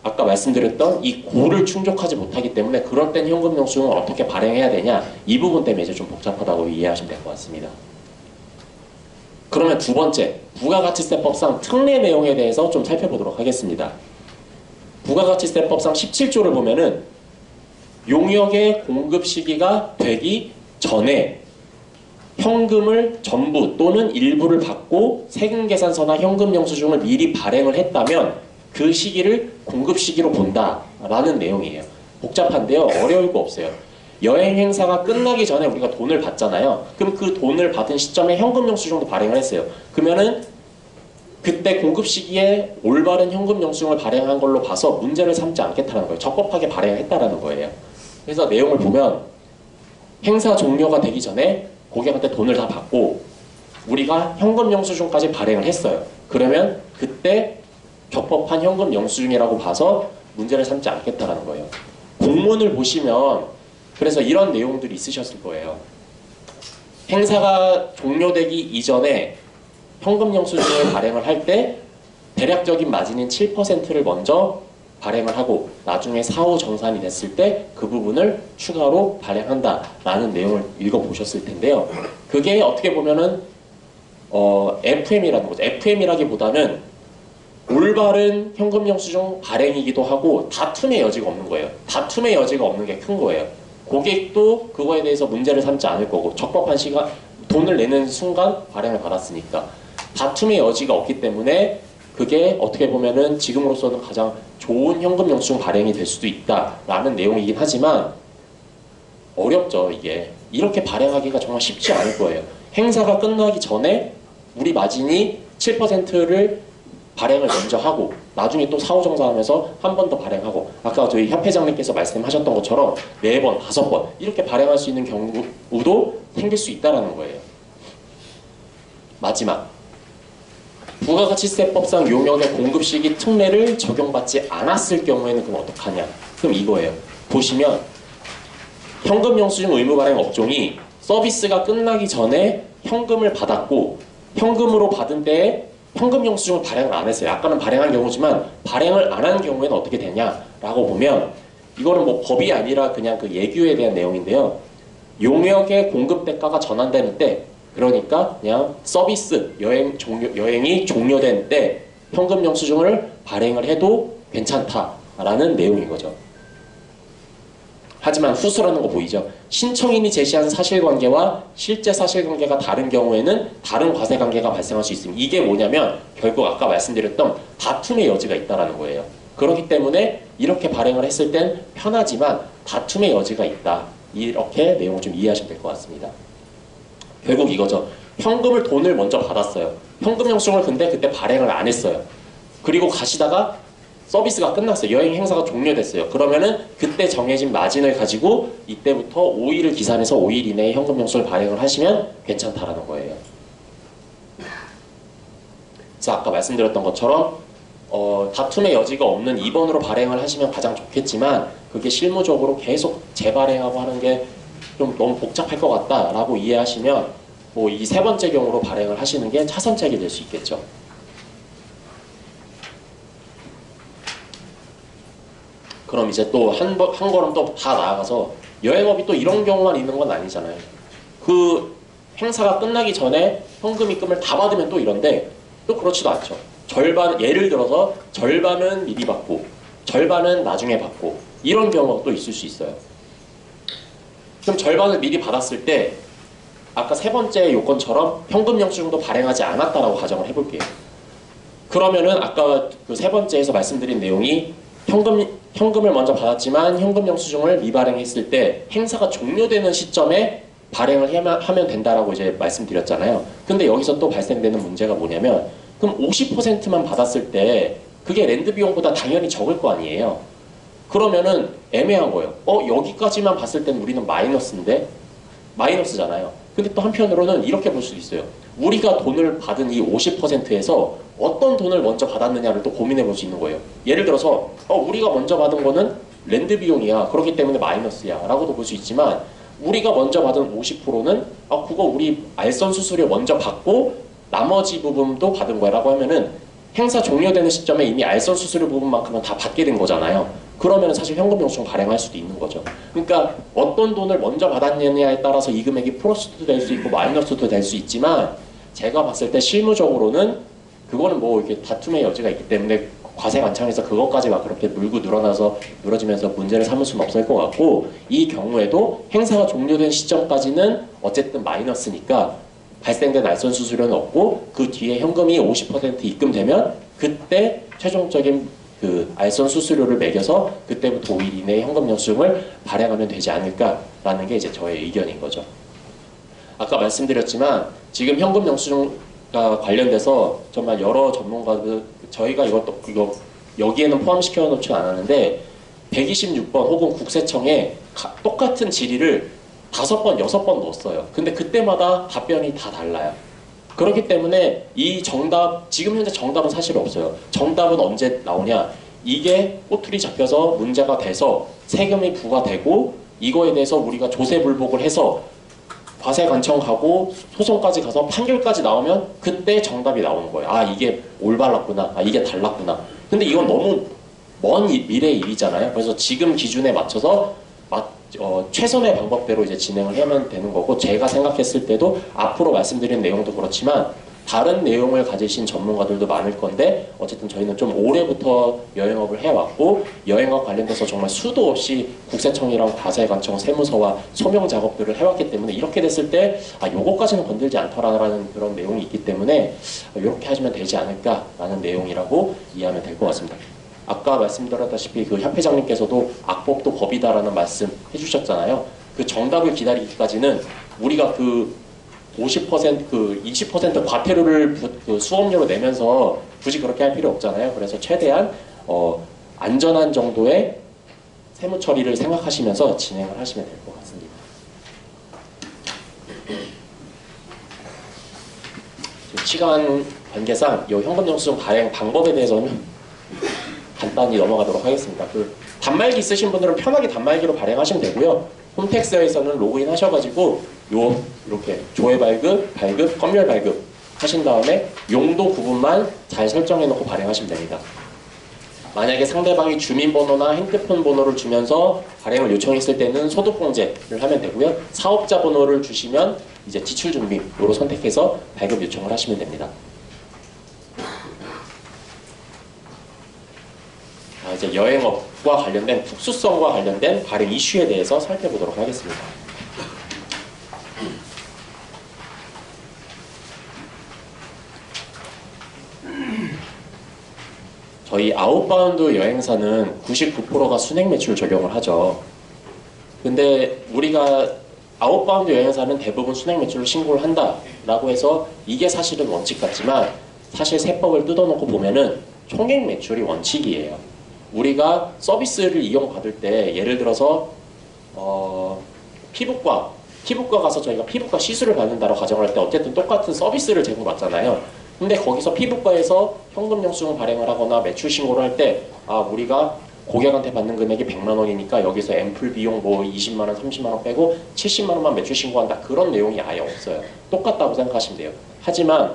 아까 말씀드렸던 이 고를 충족하지 못하기 때문에 그럴 땐 현금영수증을 어떻게 발행해야 되냐, 이 부분 때문에 이제 좀 복잡하다고 이해하시면 될 것 같습니다. 그러면 두 번째, 부가가치세법상 특례 내용에 대해서 좀 살펴보도록 하겠습니다. 부가가치세법상 17조를 보면은 용역의 공급 시기가 되기 전에 현금을 전부 또는 일부를 받고 세금계산서나 현금영수증을 미리 발행을 했다면 그 시기를 공급 시기로 본다라는 내용이에요. 복잡한데요. 어려울 거 없어요. 여행 행사가 끝나기 전에 우리가 돈을 받잖아요. 그럼 그 돈을 받은 시점에 현금영수증도 발행을 했어요. 그러면은 그때 공급 시기에 올바른 현금영수증을 발행한 걸로 봐서 문제를 삼지 않겠다는 거예요. 적법하게 발행했다라는 거예요. 그래서 내용을 보면 행사 종료가 되기 전에 고객한테 돈을 다 받고 우리가 현금영수증까지 발행을 했어요. 그러면 그때 적법한 현금영수증이라고 봐서 문제를 삼지 않겠다라는 거예요. 공문을 보시면 그래서 이런 내용들이 있으셨을 거예요. 행사가 종료되기 이전에 현금영수증을 발행을 할 때 대략적인 마진인 7%를 먼저 발행을 하고 나중에 사후 정산이 됐을 때 그 부분을 추가로 발행한다라는 내용을 읽어보셨을 텐데요. 그게 어떻게 보면은 FM이라는 거죠. FM이라기보다는 올바른 현금영수증 발행이기도 하고 다툼의 여지가 없는 거예요. 다툼의 여지가 없는 게 큰 거예요. 고객도 그거에 대해서 문제를 삼지 않을 거고 적법한 시간, 돈을 내는 순간 발행을 받았으니까 다툼의 여지가 없기 때문에 그게 어떻게 보면은 지금으로서는 가장 좋은 현금영수증 발행이 될 수도 있다라는 내용이긴 하지만 어렵죠. 이게 이렇게 발행하기가 정말 쉽지 않을 거예요. 행사가 끝나기 전에 우리 마진이 7%를 발행을 먼저 하고 나중에 또 사후정산하면서 한 번 더 발행하고 아까 저희 협회장님께서 말씀하셨던 것처럼 4번, 5번 이렇게 발행할 수 있는 경우도 생길 수 있다는 거예요. 마지막, 부가가치세법상 용역의 공급시기 특례를 적용받지 않았을 경우에는 그럼 어떡하냐? 그럼 이거예요. 보시면 현금영수증 의무 발행 업종이 서비스가 끝나기 전에 현금을 받았고 현금으로 받은 때에 현금영수증을 발행을 안 했어요. 아까는 발행한 경우지만 발행을 안 한 경우에는 어떻게 되냐라고 보면 이거는 뭐 법이 아니라 그냥 그 예규에 대한 내용인데요. 용역의 공급 대가가 전환되는 때, 그러니까 그냥 서비스 여행이 종료된 때 현금영수증을 발행을 해도 괜찮다라는 내용인 거죠. 하지만 후수라는 거 보이죠? 신청인이 제시한 사실관계와 실제 사실관계가 다른 경우에는 다른 과세관계가 발생할 수 있습니다. 이게 뭐냐면 결국 아까 말씀드렸던 다툼의 여지가 있다는 거예요. 그렇기 때문에 이렇게 발행을 했을 땐 편하지만 다툼의 여지가 있다. 이렇게 내용을 좀 이해하시면 될 것 같습니다. 결국 이거죠. 돈을 먼저 받았어요. 현금 영수증을 근데 그때 발행을 안 했어요. 그리고 가시다가 서비스가 끝났어요. 여행 행사가 종료됐어요. 그러면은 그때 정해진 마진을 가지고 이때부터 5일을 기산해서 5일 이내에 현금 영수증을 발행을 하시면 괜찮다라는 거예요. 그래서 아까 말씀드렸던 것처럼 다툼의 여지가 없는 2번으로 발행을 하시면 가장 좋겠지만 그게 실무적으로 계속 재발행하고 하는 게 좀 너무 복잡할 것 같다라고 이해하시면 뭐 이 세 번째 경우로 발행을 하시는 게 차선책이 될 수 있겠죠. 그럼 이제 또 한 걸음 또 다 나아가서 여행업이 또 이런 경우만 있는 건 아니잖아요. 그 행사가 끝나기 전에 현금 입금을 다 받으면 또 이런데 또 그렇지도 않죠. 예를 들어서 절반은 미리 받고 절반은 나중에 받고 이런 경우가 또 있을 수 있어요. 그럼 절반을 미리 받았을 때 아까 세 번째 요건처럼 현금 영수증도 발행하지 않았다라고 가정을 해볼게요. 그러면은 아까 그 세 번째에서 말씀드린 내용이 현금을 먼저 받았지만 현금 영수증을 미발행했을 때 행사가 종료되는 시점에 발행을 하면 된다라고 이제 말씀드렸잖아요. 근데 여기서 또 발생되는 문제가 뭐냐면 그럼 50%만 받았을 때 그게 랜드 비용보다 당연히 적을 거 아니에요. 그러면은 애매한 거예요. 여기까지만 봤을 땐 우리는 마이너스잖아요. 근데 또 한편으로는 이렇게 볼 수도 있어요. 우리가 돈을 받은 이 50%에서 어떤 돈을 먼저 받았느냐를 또 고민해 볼 수 있는 거예요. 예를 들어서 우리가 먼저 받은 거는 랜드 비용이야. 그렇기 때문에 마이너스야. 라고도 볼 수 있지만 우리가 먼저 받은 50%는 그거 우리 알선 수수료 먼저 받고 나머지 부분도 받은 거야 라고 하면은 행사 종료되는 시점에 이미 알선 수수료 부분만큼은 다 받게 된 거잖아요. 그러면 사실 현금 영수증 발행할 수도 있는 거죠. 그러니까 어떤 돈을 먼저 받았느냐에 따라서 이 금액이 플러스도 될 수 있고 마이너스도 될 수 있지만 제가 봤을 때 실무적으로는 그거는 뭐 이렇게 다툼의 여지가 있기 때문에 과세관청에서 그것까지 막 그렇게 물고 늘어지면서 문제를 삼을 수는 없을 것 같고 이 경우에도 행사가 종료된 시점까지는 어쨌든 마이너스니까 발생된 알선 수수료는 없고 그 뒤에 현금이 50% 입금되면 그때 최종적인 그 알선 수수료를 매겨서 그때부터 5일 이내에 현금 영수증을 발행하면 되지 않을까라는 게 이제 저의 의견인 거죠. 아까 말씀드렸지만 지금 현금 영수증과 관련돼서 정말 여러 전문가들 저희가 이거 여기에는 포함시켜 놓지 않았는데 126번 혹은 국세청에 똑같은 질의를 5번, 6번 넣었어요. 근데 그때마다 답변이 다 달라요. 그렇기 때문에 이 지금 현재 정답은 사실 없어요. 정답은 언제 나오냐? 이게 꼬투리 잡혀서 문제가 돼서 세금이 부과되고 이거에 대해서 우리가 조세불복을 해서 과세관청 가고 소송까지 가서 판결까지 나오면 그때 정답이 나오는 거예요. 이게 올바랐구나. 이게 달랐구나. 근데 이건 너무 먼 미래의 일이잖아요. 그래서 지금 기준에 맞춰서 최선의 방법대로 이제 진행을 하면 되는 거고 제가 생각했을 때도 앞으로 말씀드린 내용도 그렇지만 다른 내용을 가지신 전문가들도 많을 건데 어쨌든 저희는 좀 올해부터 여행업을 해왔고 여행업 관련돼서 정말 수도 없이 국세청이랑 과세관청 세무서와 소명 작업들을 해왔기 때문에 이렇게 됐을 때 요거까지는 건들지 않더라라는 그런 내용이 있기 때문에 이렇게 하시면 되지 않을까라는 내용이라고 이해하면 될 것 같습니다. 아까 말씀드렸다시피 그 협회장님께서도 악법도 법이다라는 말씀 해주셨잖아요. 그 정답을 기다리기까지는 우리가 그 50% 그 20% 과태료를 그 수업료로 내면서 굳이 그렇게 할 필요 없잖아요. 그래서 최대한 안전한 정도의 세무 처리를 생각하시면서 진행을 하시면 될 것 같습니다. 시간 관계상 이 현금 영수증 발행 방법에 대해서는 간단히 넘어가도록 하겠습니다. 그 단말기 있으신 분들은 편하게 단말기로 발행하시면 되고요. 홈택스에서는 로그인 하셔가지고 이렇게 조회 발급, 검열 발급 하신 다음에 용도 부분만 잘 설정해 놓고 발행하시면 됩니다. 만약에 상대방이 주민번호나 핸드폰 번호를 주면서 발행을 요청했을 때는 소득공제를 하면 되고요. 사업자 번호를 주시면 이제 지출준비로 선택해서 발급 요청을 하시면 됩니다. 이제 여행업과 관련된 특수성과 관련된 발행 이슈에 대해서 살펴보도록 하겠습니다. 저희 아웃바운드 여행사는 99%가 순행 매출 적용을 하죠. 근데 우리가 아웃바운드 여행사는 대부분 순행 매출을 신고를 한다라고 해서 이게 사실은 원칙 같지만 사실 세법을 뜯어놓고 보면은 총액 매출이 원칙이에요. 우리가 서비스를 이용받을 때 예를 들어서 피부과 가서 저희가 피부과 시술을 받는다고 가정할 때 어쨌든 똑같은 서비스를 제공받잖아요. 근데 거기서 피부과에서 현금 영수증 발행을 하거나 매출 신고를 할 때 우리가 고객한테 받는 금액이 100만 원이니까 여기서 앰플 비용 뭐 20만 원, 30만 원 빼고 70만 원만 매출 신고한다. 그런 내용이 아예 없어요. 똑같다고 생각하시면 돼요. 하지만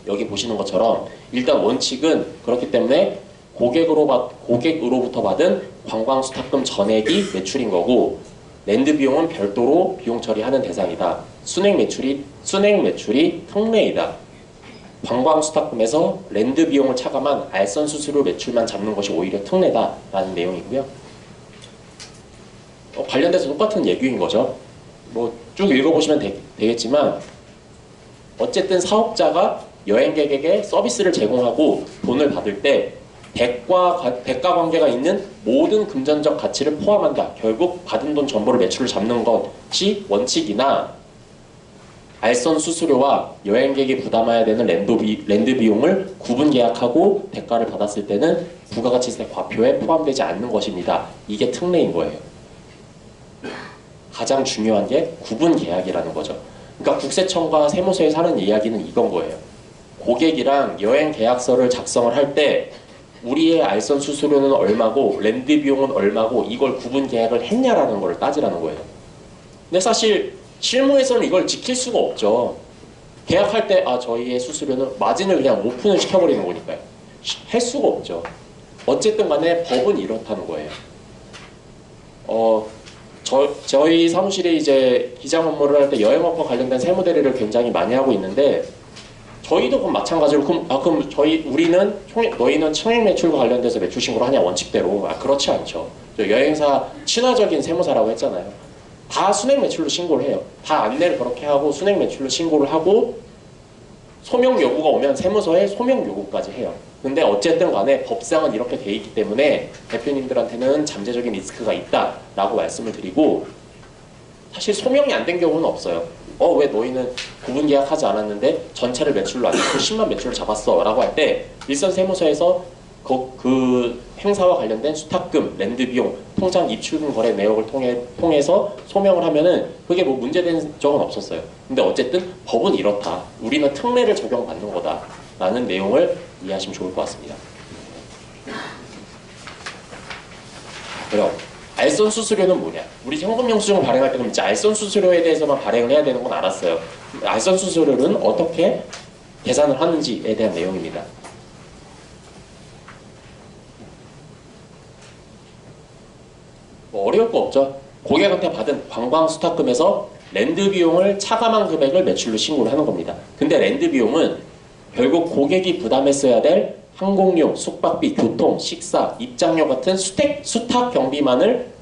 여기 보시는 것처럼 일단 원칙은 그렇기 때문에 고객으로부터 받은 관광수탁금 전액이 매출인 거고 랜드 비용은 별도로 비용 처리하는 대상이다. 순행 매출이 특례이다. 관광수탁금에서 랜드 비용을 차감한 알선 수수료 매출만 잡는 것이 오히려 특례다라는 내용이고요. 관련돼서 똑같은 얘기인 거죠. 뭐 쭉 읽어보시면 되겠지만 어쨌든 사업자가 여행객에게 서비스를 제공하고 돈을 받을 때 대가 관계가 있는 모든 금전적 가치를 포함한다. 결국 받은 돈 전부를 매출을 잡는 것이 원칙이나 알선 수수료와 여행객이 부담해야 되는 랜드 비용을 구분 계약하고 대가를 받았을 때는 부가가치세 과표에 포함되지 않는 것입니다. 이게 특례인 거예요. 가장 중요한 게 구분 계약이라는 거죠. 그러니까 국세청과 세무서에서 하는 이야기는 이건 거예요. 고객이랑 여행 계약서를 작성을 할 때 우리의 알선 수수료는 얼마고 랜드 비용은 얼마고 이걸 구분 계약을 했냐라는 걸 따지라는 거예요. 근데 사실 실무에서는 이걸 지킬 수가 없죠. 계약할 때 저희의 수수료는 마진을 그냥 오픈을 시켜버리는 거니까요. 할 수가 없죠. 어쨌든 간에 법은 이렇다는 거예요. 저희 사무실에 이제 기장 업무를 할 때 여행업과 관련된 세무대리를 굉장히 많이 하고 있는데 저희도 그럼 마찬가지로 그럼 너희는 청액 매출과 관련돼서 매출 신고를 하냐 원칙대로 그렇지 않죠. 저 여행사 친화적인 세무사라고 했잖아요. 다 순행 매출로 신고를 해요. 다 안내를 그렇게 하고 순행 매출로 신고를 하고 소명 요구가 오면 세무서에 소명 요구까지 해요. 근데 어쨌든 간에 법상은 이렇게 돼 있기 때문에 대표님들한테는 잠재적인 리스크가 있다라고 말씀을 드리고 사실 소명이 안 된 경우는 없어요. 왜 너희는 구분 계약하지 않았는데 전체를 매출로 안 잡고 10만 매출을 잡았어 라고 할 때 일선 세무서에서 그 행사와 관련된 수탁금, 랜드 비용, 통장 입출금 거래 내역을 통해서 소명을 하면은 그게 뭐 문제된 적은 없었어요. 근데 어쨌든 법은 이렇다. 우리는 특례를 적용받는 거다. 라는 내용을 이해하시면 좋을 것 같습니다. 그럼 알선 수수료는 뭐냐? 우리 현금 영수증을 발행할 때 그럼 이제 알선 수수료에 대해서만 발행을 해야 되는 건 알았어요. 알선 수수료는 어떻게 계산을 하는지에 대한 내용입니다. 뭐 어려울 거 없죠. 고객한테 받은 관광 수탁금에서 랜드 비용을 차감한 금액을 매출로 신고를 하는 겁니다. 근데 랜드 비용은 결국 고객이 부담했어야 될 항공료, 숙박비, 교통, 식사, 입장료 같은 수탁 경비만을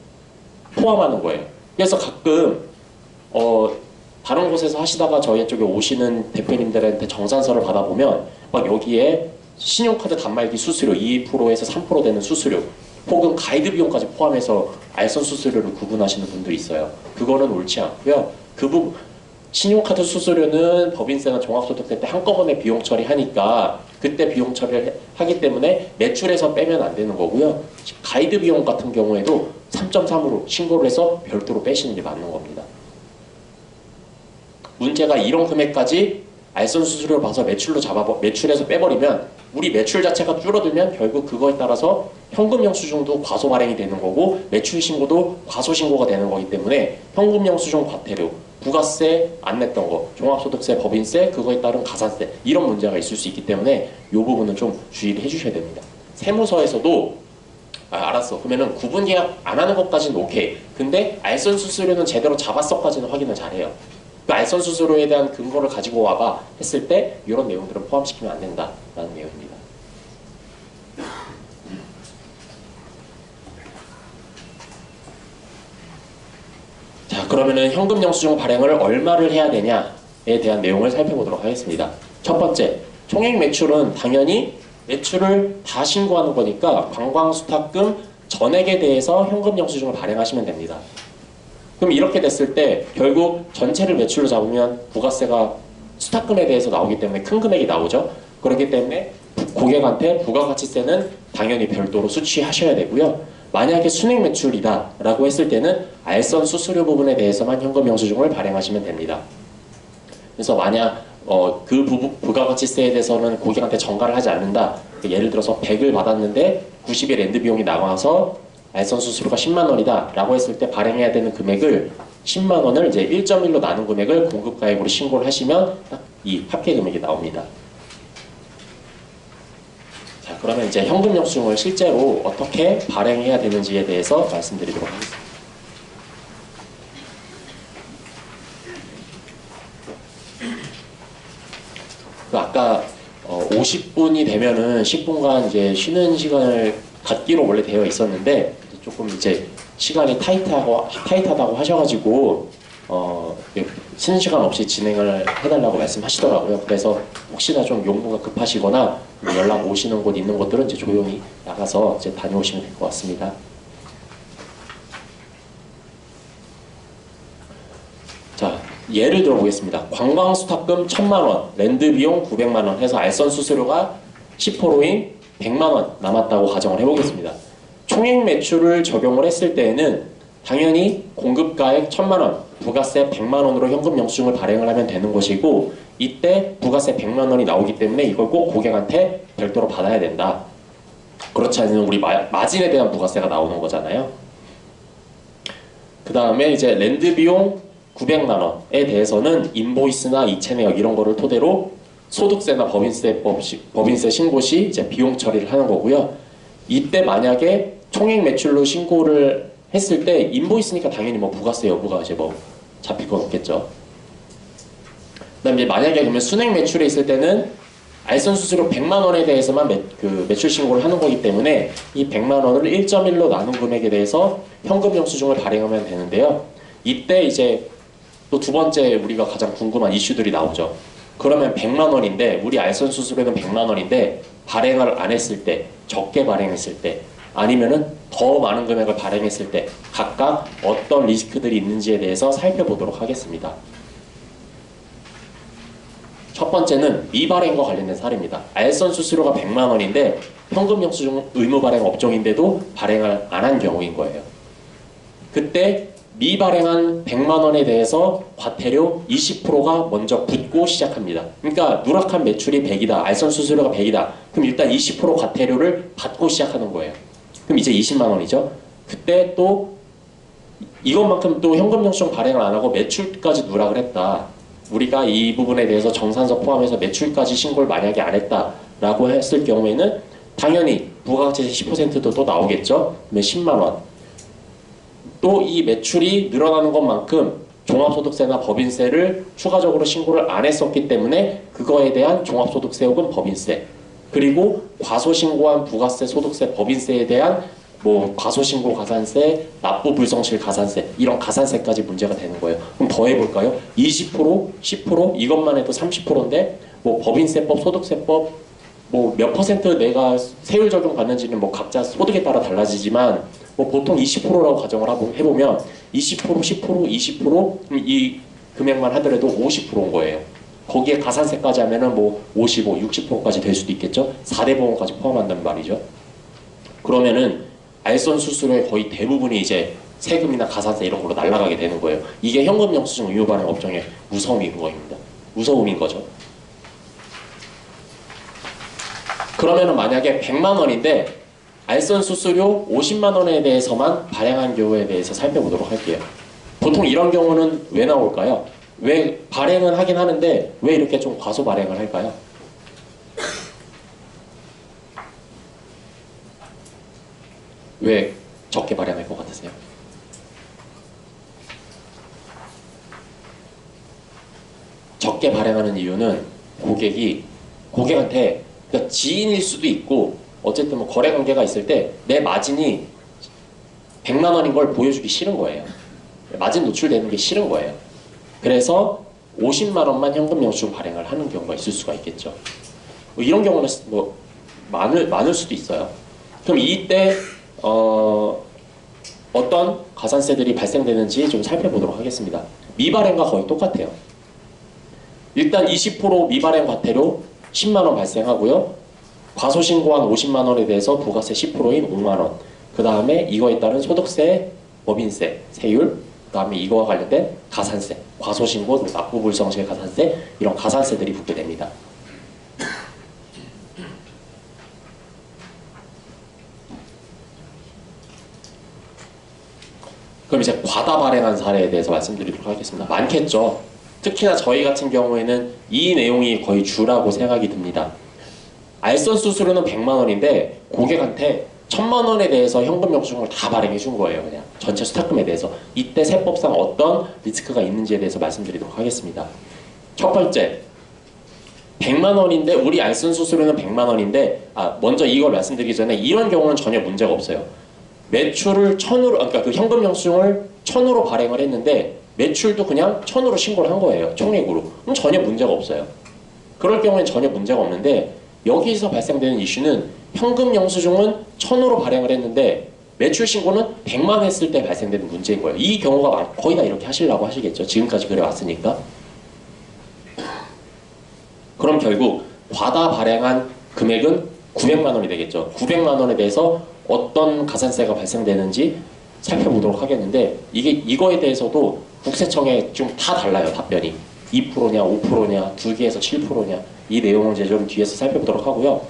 포함하는 거예요. 그래서 가끔 다른 곳에서 하시다가 저희 쪽에 오시는 대표님들한테 정산서를 받아보면 막 여기에 신용카드 단말기 수수료 2%에서 3% 되는 수수료 혹은 가이드 비용까지 포함해서 알선 수수료를 구분하시는 분들이 있어요. 그거는 옳지 않고요. 신용카드 수수료는 법인세나 종합소득세 때 한꺼번에 비용 처리하니까 그때 비용 처리를 하기 때문에 매출에서 빼면 안 되는 거고요. 가이드 비용 같은 경우에도 3.3으로 신고를 해서 별도로 빼시는 게 맞는 겁니다. 문제가 이런 금액까지 알선 수수료를 봐서 매출에서 빼버리면 우리 매출 자체가 줄어들면 결국 그거에 따라서 현금 영수증도 과소 발행이 되는 거고 매출 신고도 과소 신고가 되는 거기 때문에 현금 영수증 과태료, 부가세 안 냈던 거, 종합소득세, 법인세, 그거에 따른 가산세 이런 문제가 있을 수 있기 때문에 이 부분은 좀 주의를 해주셔야 됩니다. 세무서에서도 알았어. 그러면은 구분 계약 안 하는 것까지는 오케이. 근데 알선 수수료는 제대로 잡았어까지는 확인을 잘해요. 그 알선 수수료에 대한 근거를 가지고 와봐 했을 때 이런 내용들은 포함시키면 안 된다라는 내용입니다. 자, 그러면은 현금 영수증 발행을 얼마를 해야 되냐에 대한 내용을 살펴보도록 하겠습니다. 첫 번째, 총액 매출은 당연히 매출을 다 신고하는 거니까 관광수탁금 전액에 대해서 현금 영수증을 발행하시면 됩니다. 그럼 이렇게 됐을 때 결국 전체를 매출로 잡으면 부가세가 수탁금에 대해서 나오기 때문에 큰 금액이 나오죠. 그렇기 때문에 고객한테 부가가치세는 당연히 별도로 수취하셔야 되고요. 만약에 순액 매출이다 라고 했을 때는 알선 수수료 부분에 대해서만 현금 영수증을 발행하시면 됩니다. 그래서 만약 그 부가가치세에 대해서는 고객한테 전가를 하지 않는다. 예를 들어서 100을 받았는데 90의 랜드 비용이 나와서 알선 수수료가 10만 원이다 라고 했을 때 발행해야 되는 금액을 10만 원을 이제 1.1로 나눈 금액을 공급가액으로 신고를 하시면 딱 이 합계 금액이 나옵니다. 자, 그러면 이제 현금 영수증을 실제로 어떻게 발행해야 되는지에 대해서 말씀드리도록 하겠습니다. 아까 50분이 되면은 10분간 이제 쉬는 시간을 갖기로 원래 되어 있었는데 조금 이제 시간이 타이트하다고 하셔가지고 쉬는 시간 없이 진행을 해달라고 말씀하시더라고요. 그래서 혹시나 좀 용무가 급하시거나 연락 오시는 곳 있는 곳들은 이제 조용히 나가서 이제 다녀오시면 될 것 같습니다. 자, 예를 들어 보겠습니다. 관광 수탁금 1,000만 원, 랜드 비용 900만 원 해서 알선 수수료가 10%인 100만 원 남았다고 가정을 해보겠습니다. 총액 매출을 적용을 했을 때에는 당연히 공급가액 1,000만 원, 부가세 100만 원으로 현금 영수증을 발행을 하면 되는 것이고, 이때 부가세 100만 원이 나오기 때문에 이걸 꼭 고객한테 별도로 받아야 된다. 그렇지 않으면 우리 마진에 대한 부가세가 나오는 거잖아요. 그 다음에 이제 랜드 비용 900만 원에 대해서는 인보이스나 이체 내역 이런 거를 토대로 소득세나 법인세 신고 시 이제 비용 처리를 하는 거고요. 이때 만약에 총액 매출로 신고를 했을 때 인보이스니까 당연히 뭐 부가세 여부가 이제 뭐 잡힐 건 없겠죠. 그다음에 만약에 그러면 순액 매출에 있을 때는 알선 수수료 100만 원에 대해서만 매출 신고를 하는 거기 때문에 이 100만 원을 1.1로 나눈 금액에 대해서 현금 영수증을 발행하면 되는데요. 이때 이제 또 두 번째 우리가 가장 궁금한 이슈들이 나오죠. 그러면 100만 원인데 우리 알선 수수료는 100만 원인데 발행을 안 했을 때, 적게 발행했을 때, 아니면은 더 많은 금액을 발행했을 때 각각 어떤 리스크들이 있는지에 대해서 살펴보도록 하겠습니다. 첫 번째는 미발행과 관련된 사례입니다. 알선 수수료가 100만 원인데 현금 영수증 의무 발행 업종인데도 발행을 안 한 경우인 거예요. 그때 미발행한 100만 원에 대해서 과태료 20%가 먼저 붙고 시작합니다. 그러니까 누락한 매출이 100이다. 알선 수수료가 100이다. 그럼 일단 20% 과태료를 받고 시작하는 거예요. 그럼 이제 20만 원이죠. 그때 또 이것만큼 또 현금 영수증 발행을 안 하고 매출까지 누락을 했다. 우리가 이 부분에 대해서 정산서 포함해서 매출까지 신고를 만약에 안 했다라고 했을 경우에는 당연히 부가가치세 10%도 또 나오겠죠. 그러면 10만 원. 또 이 매출이 늘어나는 것만큼 종합소득세나 법인세를 추가적으로 신고를 안 했었기 때문에 그거에 대한 종합소득세 혹은 법인세, 그리고 과소신고한 부가세, 소득세, 법인세에 대한 뭐 과소신고 가산세, 납부 불성실 가산세, 이런 가산세까지 문제가 되는 거예요. 그럼 더 해볼까요? 20%, 10% 이것만 해도 30%인데 뭐 법인세법, 소득세법 뭐 몇 퍼센트 내가 세율 적용 받는지는 뭐 각자 소득에 따라 달라지지만 뭐 보통 20%라고 가정을 해보면 20%, 10%, 20% 이 금액만 하더라도 50%인 거예요. 거기에 가산세까지 하면은 뭐 55, 60%까지 될 수도 있겠죠. 4대 보험까지 포함한다는 말이죠. 그러면은 알선 수수료의 거의 대부분이 이제 세금이나 가산세 이런 걸로 날아가게 되는 거예요. 이게 현금 영수증 의무 발행 업종의 무서움인 거입니다. 무서움인 거죠. 그러면은 만약에 100만 원인데 알선 수수료 50만 원에 대해서만 발행한 경우에 대해서 살펴보도록 할게요. 보통 이런 경우는 왜 나올까요? 왜 발행은 하긴 하는데 왜 이렇게 좀 과소 발행을 할까요? 왜 적게 발행할 것 같으세요? 적게 발행하는 이유는 고객한테 그러니까 지인일 수도 있고 어쨌든 뭐 거래 관계가 있을 때 내 마진이 100만 원인 걸 보여주기 싫은 거예요. 마진 노출되는 게 싫은 거예요. 그래서 50만 원만 현금 영수증 발행을 하는 경우가 있을 수가 있겠죠. 뭐 이런 경우는 뭐 많을 수도 있어요. 그럼 이때 어떤 가산세들이 발생되는지 좀 살펴보도록 하겠습니다. 미발행과 거의 똑같아요. 일단 20% 미발행 과태료 10만원 발생하고요. 과소신고한 50만원에 대해서 부가세 10%인 5만원. 그 다음에 이거에 따른 소득세, 법인세, 세율, 그 다음에 이거와 관련된 가산세, 과소신고, 납부불성실 가산세, 이런 가산세들이 붙게 됩니다. 그럼 이제 과다 발행한 사례에 대해서 말씀드리도록 하겠습니다. 많겠죠. 특히나 저희 같은 경우에는 이 내용이 거의 주라고 생각이 듭니다. 알선 수수료는 100만 원인데 고객한테 1000만 원에 대해서 현금 영수증을 다 발행해 준 거예요. 그냥 전체 수탁금에 대해서. 이때 세법상 어떤 리스크가 있는지에 대해서 말씀드리도록 하겠습니다. 첫 번째, 100만 원인데 우리 알선 수수료는 100만 원인데 먼저 이걸 말씀드리기 전에 이런 경우는 전혀 문제가 없어요. 매출을 1000으로, 그러니까 그 현금 영수증을 1000으로 발행을 했는데 매출도 그냥 1000으로 신고를 한 거예요. 총액으로. 그럼 전혀 문제가 없어요. 그럴 경우엔 전혀 문제가 없는데 여기서 발생되는 이슈는 현금 영수증은 1000으로 발행을 했는데 매출 신고는 100만 했을 때 발생되는 문제인 거예요. 이 경우가 거의 다 이렇게 하시려고 하시겠죠. 지금까지 그래왔으니까. 그럼 결국 과다 발행한 금액은 900만 원이 되겠죠. 900만 원에 대해서 어떤 가산세가 발생되는지 살펴보도록 하겠는데 이거에 대해서도 국세청에 좀 다 달라요. 답변이 2%냐 5%냐 2개에서 7%냐 이 내용은 이제 좀 뒤에서 살펴보도록 하고요.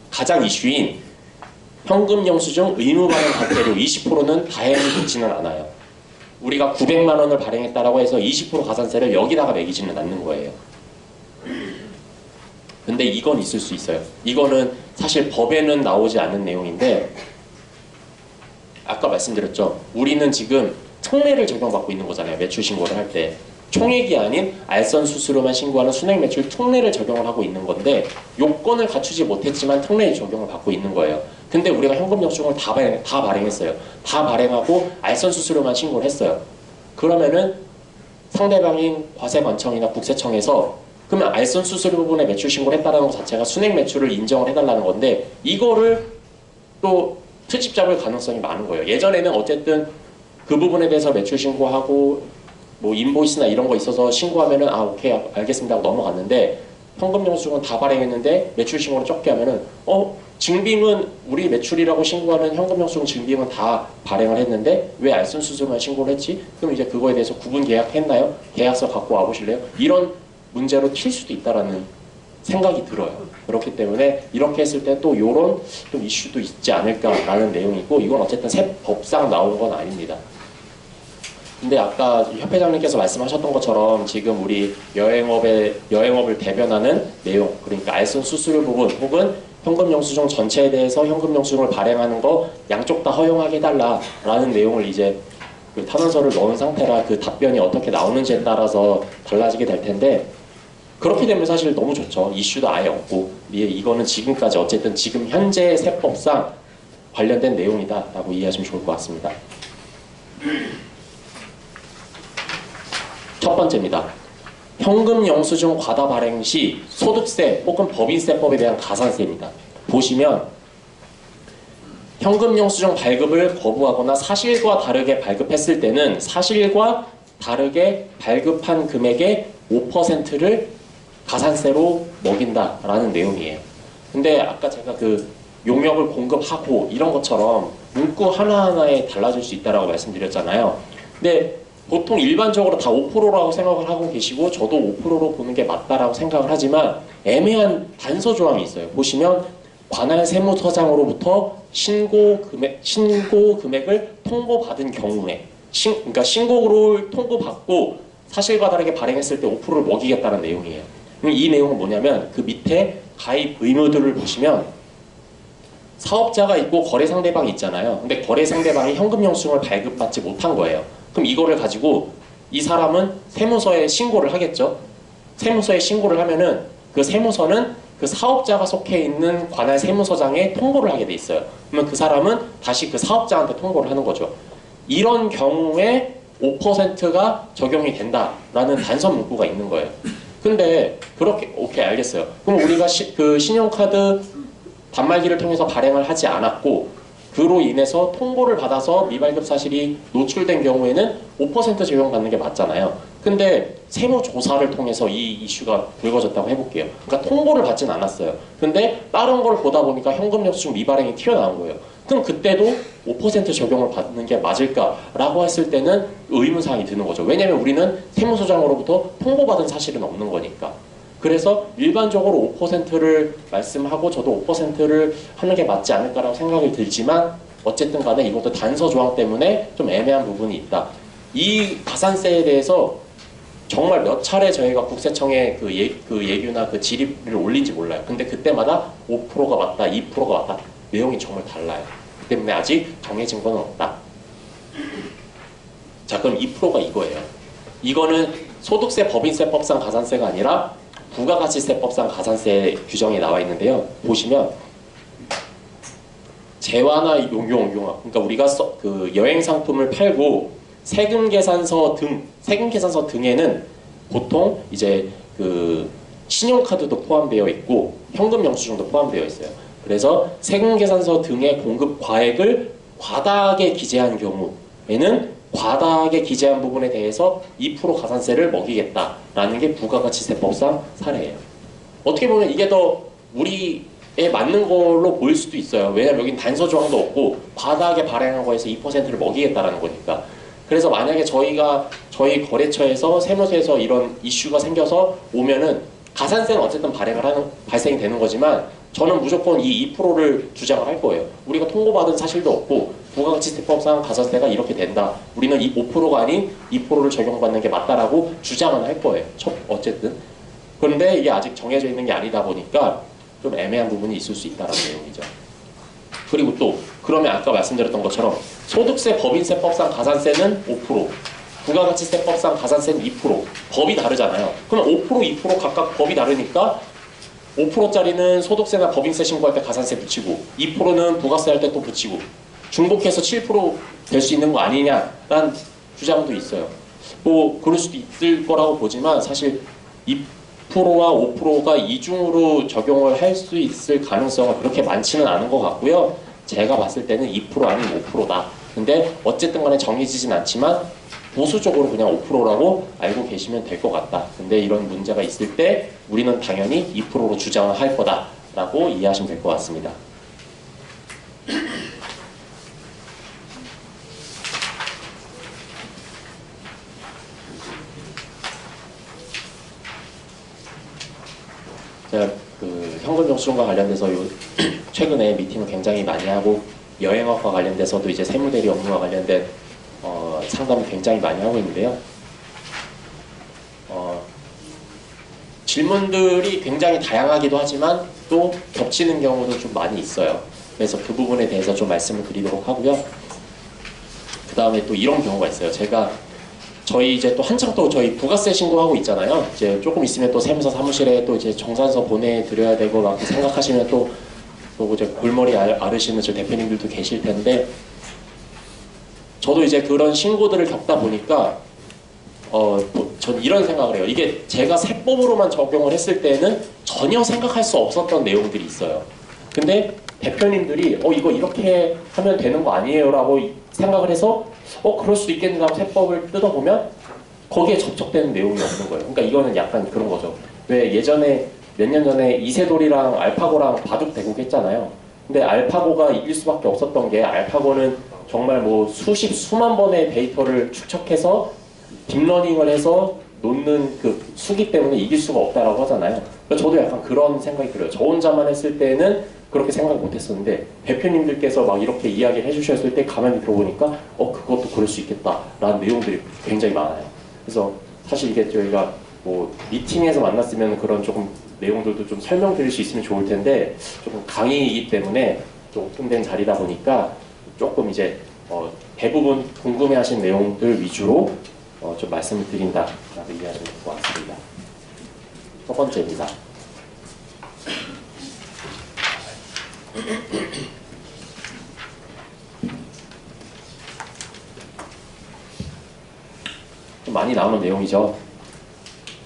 가장 이슈인 현금 영수증 의무 발행 과태료 20%는 다행히 붙지는 않아요. 우리가 900만 원을 발행했다라고 해서 20% 가산세를 여기다가 매기지는 않는 거예요. 근데 이건 있을 수 있어요. 이거는 사실 법에는 나오지 않은 내용인데 아까 말씀드렸죠. 우리는 지금 특례를 적용받고 있는 거잖아요. 매출 신고를 할 때. 총액이 아닌 알선 수수료만 신고하는 순액 매출 특례를 적용을 하고 있는 건데 요건을 갖추지 못했지만 특례 적용을 받고 있는 거예요. 근데 우리가 현금 영수증을 다 발행했어요. 다 발행하고 알선 수수료만 신고를 했어요. 그러면은 상대방인 과세관청이나 국세청에서 그러면 알선 수수료 부분에 매출 신고를 했다는 것 자체가 순액 매출을 인정을 해달라는 건데 이거를 또 트집 잡을 가능성이 많은 거예요. 예전에는 어쨌든 그 부분에 대해서 매출 신고하고 뭐 인보이스나 이런 거 있어서 신고하면은 오케이 알겠습니다 하고 넘어갔는데 현금 영수증은 다 발행했는데 매출 신고를 적게 하면은 증빙은 우리 매출이라고 신고하는 현금 영수증 증빙은 다 발행을 했는데 왜 알선 수수료만 신고를 했지? 그럼 이제 그거에 대해서 구분 계약했나요? 계약서 갖고 와보실래요? 이런 문제로 튈 수도 있다라는 생각이 들어요. 그렇기 때문에 이렇게 했을 때 또 이런 좀 이슈도 있지 않을까라는 내용이고 이건 어쨌든 세법상 나온 건 아닙니다. 근데 아까 협회장님께서 말씀하셨던 것처럼 지금 우리 여행업을 대변하는 내용, 그러니까 알선 수수료 부분 혹은 현금 영수증 전체에 대해서 현금 영수증을 발행하는 거 양쪽 다 허용하게 해달라라는 내용을 이제 그 탄원서를 넣은 상태라 그 답변이 어떻게 나오는지에 따라서 달라지게 될 텐데 그렇게 되면 사실 너무 좋죠. 이슈도 아예 없고 이거는 지금까지 어쨌든 지금 현재 세법상 관련된 내용이다라고 이해하시면 좋을 것 같습니다. 첫 번째입니다. 현금 영수증 과다 발행 시 소득세 혹은 법인세법에 대한 가산세입니다. 보시면 현금 영수증 발급을 거부하거나 사실과 다르게 발급했을 때는 사실과 다르게 발급한 금액의 5%를 가산세로 먹인다라는 내용이에요. 근데 아까 제가 그 용역을 공급하고 이런 것처럼 문구 하나하나에 달라질 수 있다라고 말씀드렸잖아요. 근데 보통 일반적으로 다 5%라고 생각을 하고 계시고 저도 5%로 보는 게 맞다라고 생각을 하지만 애매한 단서 조항이 있어요. 보시면 관할 세무서장으로부터 신고 금액을 통보받은 경우에 그러니까 신고를 통보받고 사실과 다르게 발행했을 때 5%를 먹이겠다는 내용이에요. 이 내용은 뭐냐면 그 밑에 가입 의무들을 보시면 사업자가 있고 거래 상대방이 있잖아요. 근데 거래 상대방이 현금 영수증을 발급받지 못한 거예요. 그럼 이거를 가지고 이 사람은 세무서에 신고를 하겠죠. 세무서에 신고를 하면은 그 세무서는 그 사업자가 속해 있는 관할 세무서장에 통보를 하게 돼 있어요. 그러면 그 사람은 다시 그 사업자한테 통보를 하는 거죠. 이런 경우에 5%가 적용이 된다라는 단서 문구가 있는 거예요. 근데 그렇게 오케이 알겠어요. 그럼 우리가 그 신용카드 단말기를 통해서 발행을 하지 않았고 그로 인해서 통보를 받아서 미발급 사실이 노출된 경우에는 5% 적용받는 게 맞잖아요. 근데 세무조사를 통해서 이 이슈가 불거졌다고 해볼게요. 그러니까 통보를 받진 않았어요. 근데 다른 걸 보다 보니까 현금영수증 미발행이 튀어나온 거예요. 그럼 그때도 5% 적용을 받는 게 맞을까라고 했을 때는 의문사항이 드는 거죠. 왜냐하면 우리는 세무서장으로부터 통보받은 사실은 없는 거니까. 그래서 일반적으로 5%를 말씀하고 저도 5%를 하는 게 맞지 않을까라고 생각이 들지만 어쨌든 간에 이것도 단서 조항 때문에 좀 애매한 부분이 있다. 이 가산세에 대해서 정말 몇 차례 저희가 국세청에 그 예규나 그 질의를 올린지 몰라요. 근데 그때마다 5%가 맞다, 2%가 맞다. 내용이 정말 달라요. 그 때문에 아직 정해진 건 없다. 자, 그럼 2%가 이거예요. 이거는 소득세 법인세법상 가산세가 아니라 부가가치세법상 가산세 규정이 나와 있는데요. 보시면 재화나 용융, 그러니까 우리가 그 여행 상품을 팔고 세금 계산서 등에는 보통 이제 그 신용카드도 포함되어 있고 현금 영수증도 포함되어 있어요. 그래서 세금 계산서 등의 공급 과액을 과다하게 기재한 경우에는 과다하게 기재한 부분에 대해서 2% 가산세를 먹이겠다라는 게 부가가치세법상 사례예요. 어떻게 보면 이게 더 우리에 맞는 걸로 보일 수도 있어요. 왜냐면 여긴 단서 조항도 없고 과다하게 발행한 거에서 2%를 먹이겠다라는 거니까. 그래서 만약에 저희 거래처에서 세무서에서 이런 이슈가 생겨서 오면은 가산세는 어쨌든 발생이 되는 거지만 저는 무조건 이 2%를 주장을 할 거예요. 우리가 통보받은 사실도 없고 부가가치세법상 가산세가 이렇게 된다. 우리는 이 5%가 아닌 2%를 적용받는 게 맞다라고 주장은 할 거예요. 어쨌든. 그런데 이게 아직 정해져 있는 게 아니다 보니까 좀 애매한 부분이 있을 수 있다는 내용이죠. 그리고 또 그러면 아까 말씀드렸던 것처럼 소득세 법인세법상 가산세는 5%, 부가가치세법상 가산세는 2%, 법이 다르잖아요. 그러면 5%, 2% 각각 법이 다르니까 5%짜리는 소득세나 법인세 신고할 때 가산세 붙이고 2%는 부가세 할 때 또 붙이고 중복해서 7% 될 수 있는 거 아니냐라는 주장도 있어요. 뭐 그럴 수도 있을 거라고 보지만 사실 2%와 5%가 이중으로 적용을 할 수 있을 가능성은 그렇게 많지는 않은 것 같고요. 제가 봤을 때는 2% 아닌 5%다. 근데 어쨌든 간에 정해지진 않지만 보수적으로 그냥 5%라고 알고 계시면 될 것 같다. 근데 이런 문제가 있을 때 우리는 당연히 2%로 주장을 할 거다라고 이해하시면 될 것 같습니다. 제가 그 현금 영수증과 관련돼서 최근에 미팅을 굉장히 많이 하고 여행업과 관련돼서도 이제 세무대리 업무와 관련된 상담을 굉장히 많이 하고 있는데요. 질문들이 굉장히 다양하기도 하지만 또 겹치는 경우도 좀 많이 있어요. 그래서 그 부분에 대해서 좀 말씀을 드리도록 하고요. 그 다음에 또 이런 경우가 있어요. 저희 이제 또 한창 또 저희 부가세 신고하고 있잖아요. 이제 조금 있으면 또 세무서 사무실에 또 이제 정산서 보내드려야 되고 막 생각하시면 또 이제 골머리 앓으시는 저 대표님들도 계실 텐데 저도 이제 그런 신고들을 겪다 보니까 전 이런 생각을 해요. 이게 제가 세법으로만 적용을 했을 때는 전혀 생각할 수 없었던 내용들이 있어요. 근데 대표님들이 이거 이렇게 하면 되는 거 아니에요? 라고 생각을 해서 그럴 수도 있겠는데 하고 세법을 뜯어보면 거기에 접촉되는 내용이 없는 거예요. 그러니까 이거는 약간 그런 거죠. 왜 예전에 몇 년 전에 이세돌이랑 알파고랑 바둑 대국 했잖아요. 근데 알파고가 이길 수밖에 없었던 게 알파고는 정말 뭐 수만 번의 데이터를 축적해서 딥러닝을 해서 놓는 그 수기 때문에 이길 수가 없다라고 하잖아요. 그러니까 저도 약간 그런 생각이 들어요. 저 혼자만 했을 때는 그렇게 생각 못 했었는데 대표님들께서 막 이렇게 이야기를 해주셨을 때 가만히 들어보니까 그것도 그럴 수 있겠다라는 내용들이 굉장히 많아요. 그래서 사실 이게 저희가 뭐 미팅에서 만났으면 그런 조금 내용들도 좀 설명드릴 수 있으면 좋을 텐데 조금 강의이기 때문에 좀 오픈된 자리다 보니까 조금 이제 대부분 궁금해하신 내용들 위주로 좀 말씀을 드린다라고 이해하시면 될 것 같습니다. 첫 번째입니다. 좀 많이 나오는 내용이죠.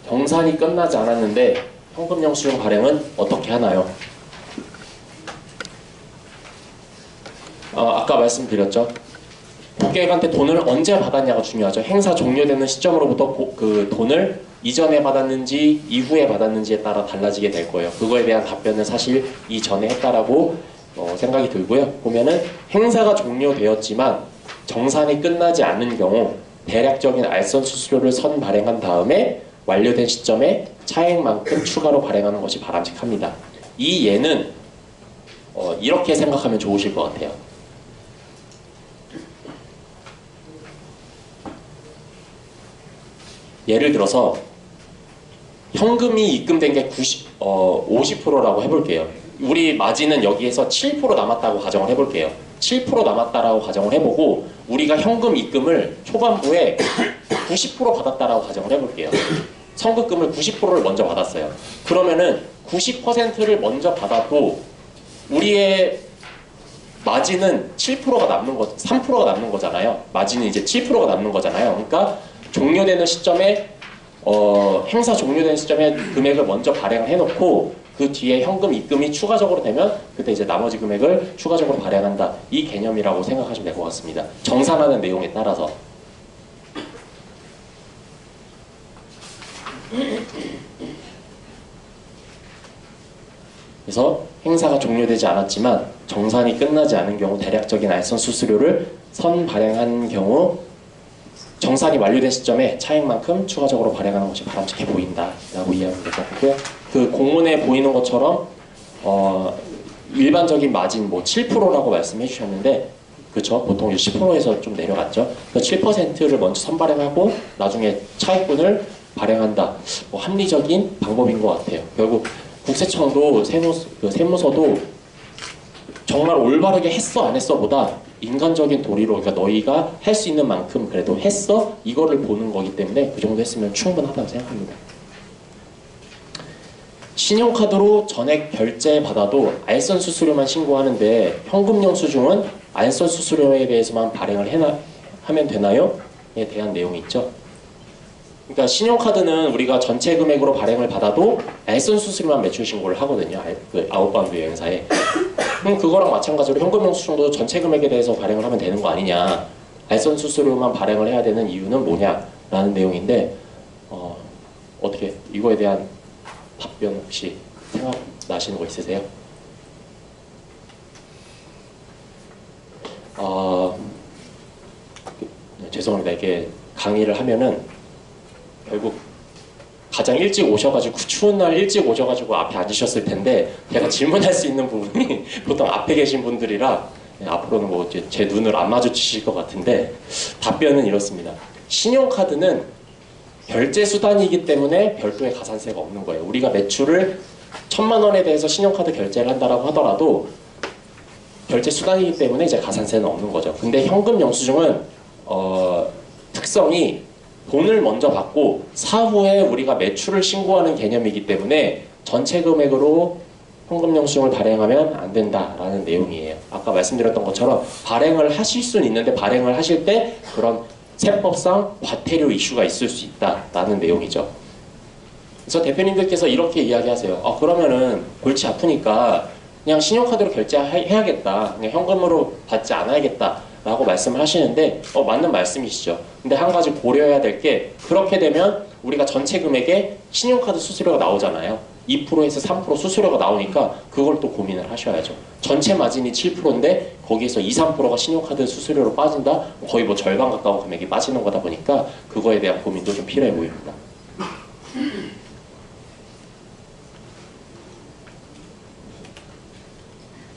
정산이 끝나지 않았는데 현금 영수증 발행은 어떻게 하나요? 아까 말씀드렸죠. 고객한테 돈을 언제 받았냐가 중요하죠. 행사 종료되는 시점으로부터 그 돈을 이전에 받았는지 이후에 받았는지에 따라 달라지게 될 거예요. 그거에 대한 답변은 사실 이전에 했다라고 생각이 들고요. 보면은 행사가 종료되었지만 정산이 끝나지 않은 경우 대략적인 알선 수수료를 선 발행한 다음에 완료된 시점에 차액만큼 추가로 발행하는 것이 바람직합니다. 이 예는 이렇게 생각하면 좋으실 것 같아요. 예를 들어서 현금이 입금된 게 50%라고 해볼게요. 우리 마진은 여기에서 7% 남았다고 가정을 해볼게요. 7% 남았다라고 가정을 해보고 우리가 현금 입금을 초반부에 90% 받았다라고 가정을 해볼게요. 선급금을 90%를 먼저 받았어요. 그러면은 90%를 먼저 받아도 우리의 마진은 7%가 남는 거, 3%가 남는 거잖아요. 마진은 이제 7%가 남는 거잖아요. 그러니까 종료되는 시점에 행사 종료되는 시점에 금액을 먼저 발행을 해놓고 그 뒤에 현금 입금이 추가적으로 되면 그때 이제 나머지 금액을 추가적으로 발행한다. 이 개념이라고 생각하시면 될 것 같습니다. 정산하는 내용에 따라서. 그래서 행사가 종료되지 않았지만 정산이 끝나지 않은 경우 대략적인 알선 수수료를 선 발행한 경우 정산이 완료된 시점에 차액만큼 추가적으로 발행하는 것이 바람직해 보인다라고 이해하면 될 것 같고요. 그 공문에 보이는 것처럼 일반적인 마진 뭐 7%라고 말씀해 주셨는데 그렇죠. 보통 10%에서 좀 내려갔죠. 7%를 먼저 선발행하고 나중에 차액분을 발행한다. 뭐 합리적인 방법인 것 같아요. 결국 국세청도 세무서도 정말 올바르게 했어 안 했어 보다 인간적인 도리로 그러니까 너희가 할 수 있는 만큼 그래도 했어? 이거를 보는 거기 때문에 그 정도 했으면 충분하다고 생각합니다. 신용카드로 전액 결제 받아도 알선 수수료만 신고하는데 현금 영수증은 알선 수수료에 대해서만 발행을 하면 되나요? 에 대한 내용이 있죠. 그러니까 신용카드는 우리가 전체 금액으로 발행을 받아도 알선 수수료만 매출 신고를 하거든요. 그 아웃바운드 여행사에. 그럼 그거랑 마찬가지로 현금 영수증도 전체 금액에 대해서 발행을 하면 되는 거 아니냐. 알선 수수료만 발행을 해야 되는 이유는 뭐냐라는 내용인데 어떻게 이거에 대한 답변 혹시 생각나시는 거 있으세요? 죄송합니다. 이게 강의를 하면은 결국 가장 일찍 오셔가지고 추운 날 일찍 오셔가지고 앞에 앉으셨을 텐데 제가 질문할 수 있는 부분이 보통 앞에 계신 분들이라 앞으로는 뭐 제 눈을 안 마주치실 것 같은데 답변은 이렇습니다. 신용카드는 결제 수단이기 때문에 별도의 가산세가 없는 거예요. 우리가 매출을 1,000만 원에 대해서 신용카드 결제를 한다라고 하더라도 결제 수단이기 때문에 이제 가산세는 없는 거죠. 근데 현금 영수증은 특성이 돈을 먼저 받고 사후에 우리가 매출을 신고하는 개념이기 때문에 전체 금액으로 현금 영수증을 발행하면 안 된다라는 내용이에요. 아까 말씀드렸던 것처럼 발행을 하실 수는 있는데 발행을 하실 때 그런 세법상 과태료 이슈가 있을 수 있다라는 내용이죠. 그래서 대표님들께서 이렇게 이야기하세요. 그러면은 골치 아프니까 그냥 신용카드로 결제해야겠다. 그냥 현금으로 받지 않아야겠다. 라고 말씀을 하시는데 맞는 말씀이시죠. 근데 한 가지 고려해야 될 게 그렇게 되면 우리가 전체 금액에 신용카드 수수료가 나오잖아요. 2%에서 3% 수수료가 나오니까 그걸 또 고민을 하셔야죠. 전체 마진이 7%인데 거기에서 2, 3%가 신용카드 수수료로 빠진다? 거의 뭐 절반 가까운 금액이 빠지는 거다 보니까 그거에 대한 고민도 좀 필요해 보입니다.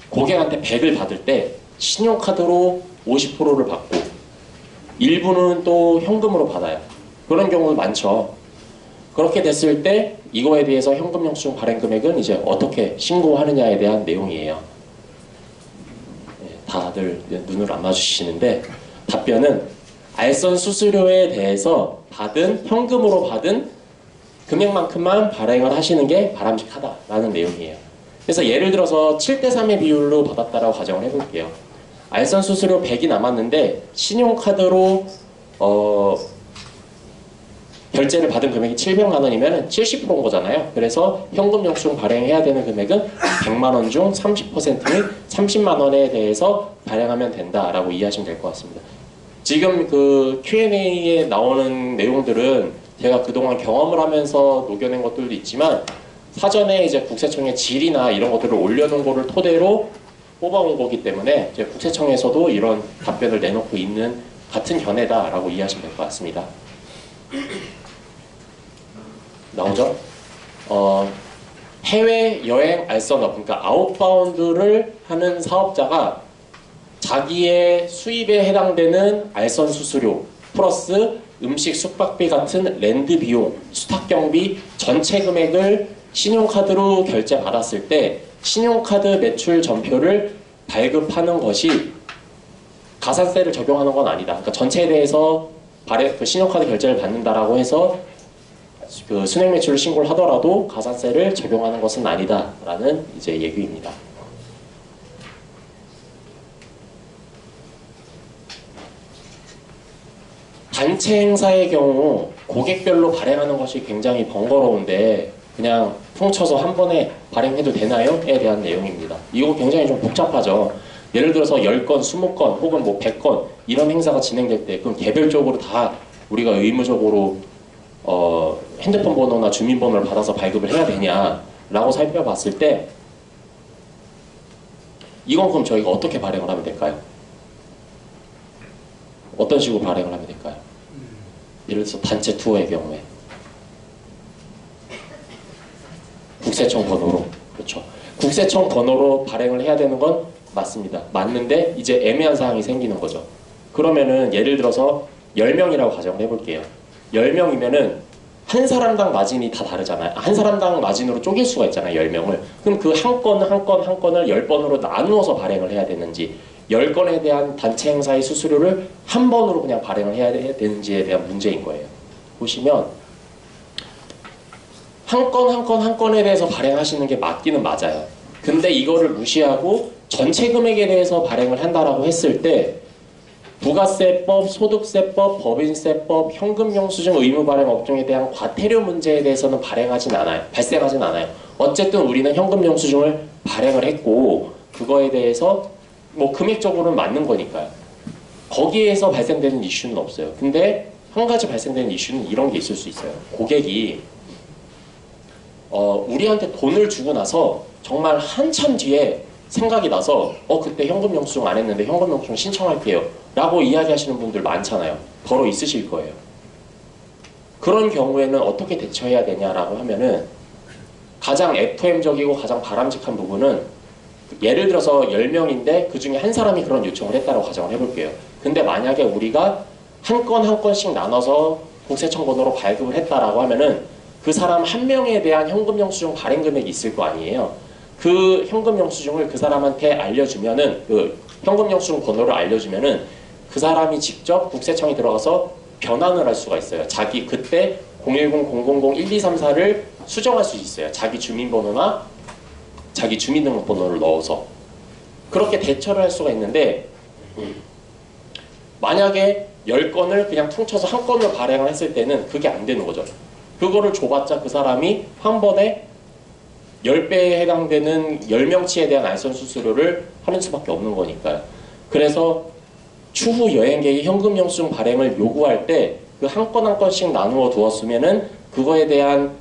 고객한테 100을 받을 때 신용카드로 50%를 받고 일부는 또 현금으로 받아요. 그런 경우 많죠. 그렇게 됐을 때 이거에 대해서 현금 영수증 발행 금액은 이제 어떻게 신고하느냐에 대한 내용이에요. 다들 눈을 안 마주치시는데 답변은 알선 수수료에 대해서 현금으로 받은 금액만큼만 발행을 하시는 게 바람직하다라는 내용이에요. 그래서 예를 들어서 7대3의 비율로 받았다라고 가정을 해볼게요. 알선 수수료 100이 남았는데 신용카드로 결제를 받은 금액이 700만 원이면 70%인 거잖아요. 그래서 현금 영수증 발행해야 되는 금액은 100만 원 중 30%인 30만 원에 대해서 발행하면 된다라고 이해하시면 될 것 같습니다. 지금 그 Q&A에 나오는 내용들은 제가 그동안 경험을 하면서 녹여낸 것들도 있지만 사전에 이제 국세청의 질이나 이런 것들을 올려놓은 거를 토대로 뽑아온 거기 때문에 이제 국세청에서도 이런 답변을 내놓고 있는 같은 견해다라고 이해하시면 될 것 같습니다. 나오죠? 해외여행 알선업, 그러니까 아웃바운드를 하는 사업자가 자기의 수입에 해당되는 알선 수수료 플러스 음식 숙박비 같은 랜드 비용, 수탁경비 전체 금액을 신용카드로 결제받았을 때 신용카드 매출 전표를 발급하는 것이 가산세를 적용하는 건 아니다. 그러니까 전체에 대해서 그 신용카드 결제를 받는다라고 해서 그 순행 매출을 신고를 하더라도 가산세를 적용하는 것은 아니다라는 이제 얘기입니다. 단체 행사의 경우 고객별로 발행하는 것이 굉장히 번거로운데 그냥 퉁쳐서 한 번에 발행해도 되나요?에 대한 내용입니다. 이거 굉장히 좀 복잡하죠. 예를 들어서 10건, 20건 혹은 뭐 100건 이런 행사가 진행될 때 그럼 개별적으로 다 우리가 의무적으로 핸드폰 번호나 주민번호를 받아서 발급을 해야 되냐라고 살펴봤을 때 이건 그럼 저희가 어떻게 발행을 하면 될까요? 어떤 식으로 발행을 하면 될까요? 예를 들어서 단체 투어의 경우에 국세청 번호로, 그렇죠. 국세청 번호로 발행을 해야 되는 건 맞습니다. 맞는데 이제 애매한 사항이 생기는 거죠. 그러면은 예를 들어서 10명이라고 가정을 해볼게요. 10명이면은 한 사람당 마진이 다 다르잖아요. 한 사람당 마진으로 쪼갤 수가 있잖아요. 10명을. 그럼 그 한 건 한 건을 10번으로 나누어서 발행을 해야 되는지 10건에 대한 단체 행사의 수수료를 한 번으로 그냥 발행을 해야 되는지에 대한 문제인 거예요. 보시면 한 건에 대해서 발행하시는 게 맞기는 맞아요. 근데 이거를 무시하고 전체 금액에 대해서 발행을 한다라고 했을 때 부가세법, 소득세법, 법인세법, 현금영수증 의무 발행 업종에 대한 과태료 문제에 대해서는 발생하진 않아요. 어쨌든 우리는 현금영수증을 발행을 했고 그거에 대해서 뭐 금액적으로는 맞는 거니까요. 거기에서 발생되는 이슈는 없어요. 근데 한 가지 발생되는 이슈는 이런 게 있을 수 있어요. 고객이 우리한테 돈을 주고 나서 정말 한참 뒤에 생각이 나서 그때 현금영수증 안 했는데 현금영수증 신청할게요 라고 이야기하시는 분들 많잖아요. 더러 있으실 거예요. 그런 경우에는 어떻게 대처해야 되냐라고 하면은 가장 FM적이고 가장 바람직한 부분은 예를 들어서 10명인데 그 중에 한 사람이 그런 요청을 했다고 가정을 해볼게요. 근데 만약에 우리가 한 건 한 건씩 나눠서 국세청 번호로 발급을 했다라고 하면은 그 사람 한 명에 대한 현금영수증 발행 금액이 있을 거 아니에요. 그 현금영수증을 그 사람한테 알려주면은 그 현금영수증 번호를 알려주면은 그 사람이 직접 국세청에 들어가서 변환을 할 수가 있어요. 자기 그때 010-000-1234를 수정할 수 있어요. 자기 주민번호나 자기 주민등록번호를 넣어서 그렇게 대처를 할 수가 있는데 만약에 10건을 그냥 퉁쳐서 한 건을 발행을 했을 때는 그게 안 되는 거죠. 그거를 줘봤자 그 사람이 한 번에 10배에 해당되는 10명치에 대한 알선 수수료를 하는 수밖에 없는 거니까요. 그래서 추후 여행객이 현금영수증 발행을 요구할 때 그 한 건 한 건씩 나누어 두었으면은 그거에 대한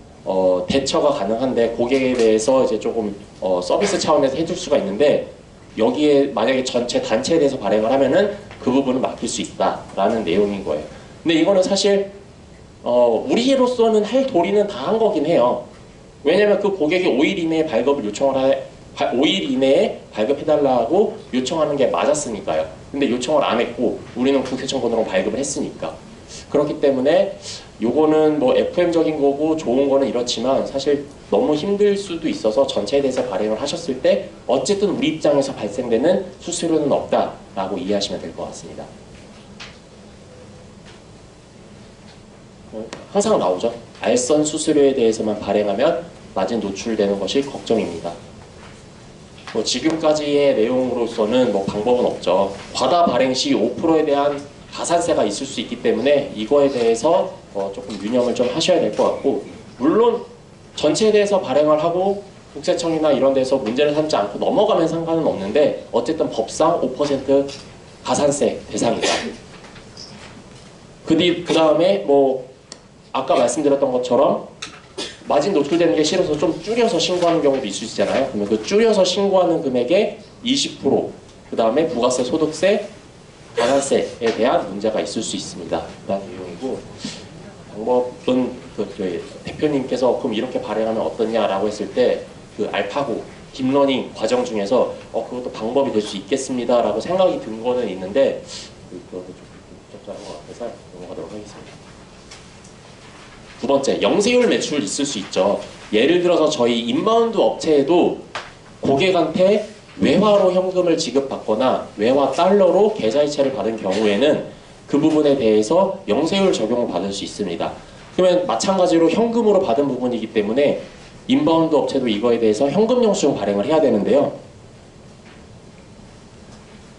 대처가 가능한데 고객에 대해서 이제 조금 서비스 차원에서 해줄 수가 있는데 여기에 만약에 전체 단체에 대해서 발행을 하면은 그 부분을 맡길 수 있다라는 내용인 거예요. 근데 이거는 사실 우리로서는 할 도리는 다 한 거긴 해요. 왜냐면 그 고객이 5일 이내에 발급을 5일 이내에 발급해달라고 요청하는 게 맞았으니까요. 근데 요청을 안 했고 우리는 국세청 번호로 발급을 했으니까. 그렇기 때문에 요거는 뭐 FM적인 거고 좋은 거는 이렇지만 사실 너무 힘들 수도 있어서 전체에 대해서 발행을 하셨을 때 어쨌든 우리 입장에서 발생되는 수수료는 없다라고 이해하시면 될 것 같습니다. 항상 나오죠. 알선 수수료에 대해서만 발행하면 마진 노출되는 것이 걱정입니다. 지금까지의 내용으로서는 방법은 없죠. 과다 발행 시 5%에 대한 가산세가 있을 수 있기 때문에 이거에 대해서 조금 유념을 좀 하셔야 될 것 같고, 물론 전체에 대해서 발행을 하고 국세청이나 이런 데서 문제를 삼지 않고 넘어가면 상관은 없는데 어쨌든 법상 5% 가산세 대상이다. 그 다음에 뭐 아까 말씀드렸던 것처럼 마진 노출되는 게 싫어서 좀 줄여서 신고하는 경우도 있을 수 있잖아요. 그러면 그 줄여서 신고하는 금액의 20%, 그 다음에 부가세, 소득세, 가산세에 대한 문제가 있을 수 있습니다. 라는 내용이고, 방법은 저희 대표님께서 그럼 이렇게 발행하면 어떠냐라고 했을 때 그 알파고 딥러닝 과정 중에서 그것도 방법이 될 수 있겠습니다라고 생각이 든 거는 있는데 그거는 좀 적절한 것 같아서 넘어가도록 하겠습니다. 두 번째, 영세율 매출 있을 수 있죠. 예를 들어서 저희 인바운드 업체에도 고객한테 외화로 현금을 지급받거나 외화 달러로 계좌이체를 받은 경우에는 그 부분에 대해서 영세율 적용을 받을 수 있습니다. 그러면 마찬가지로 현금으로 받은 부분이기 때문에 인바운드 업체도 이거에 대해서 현금 영수증 발행을 해야 되는데요.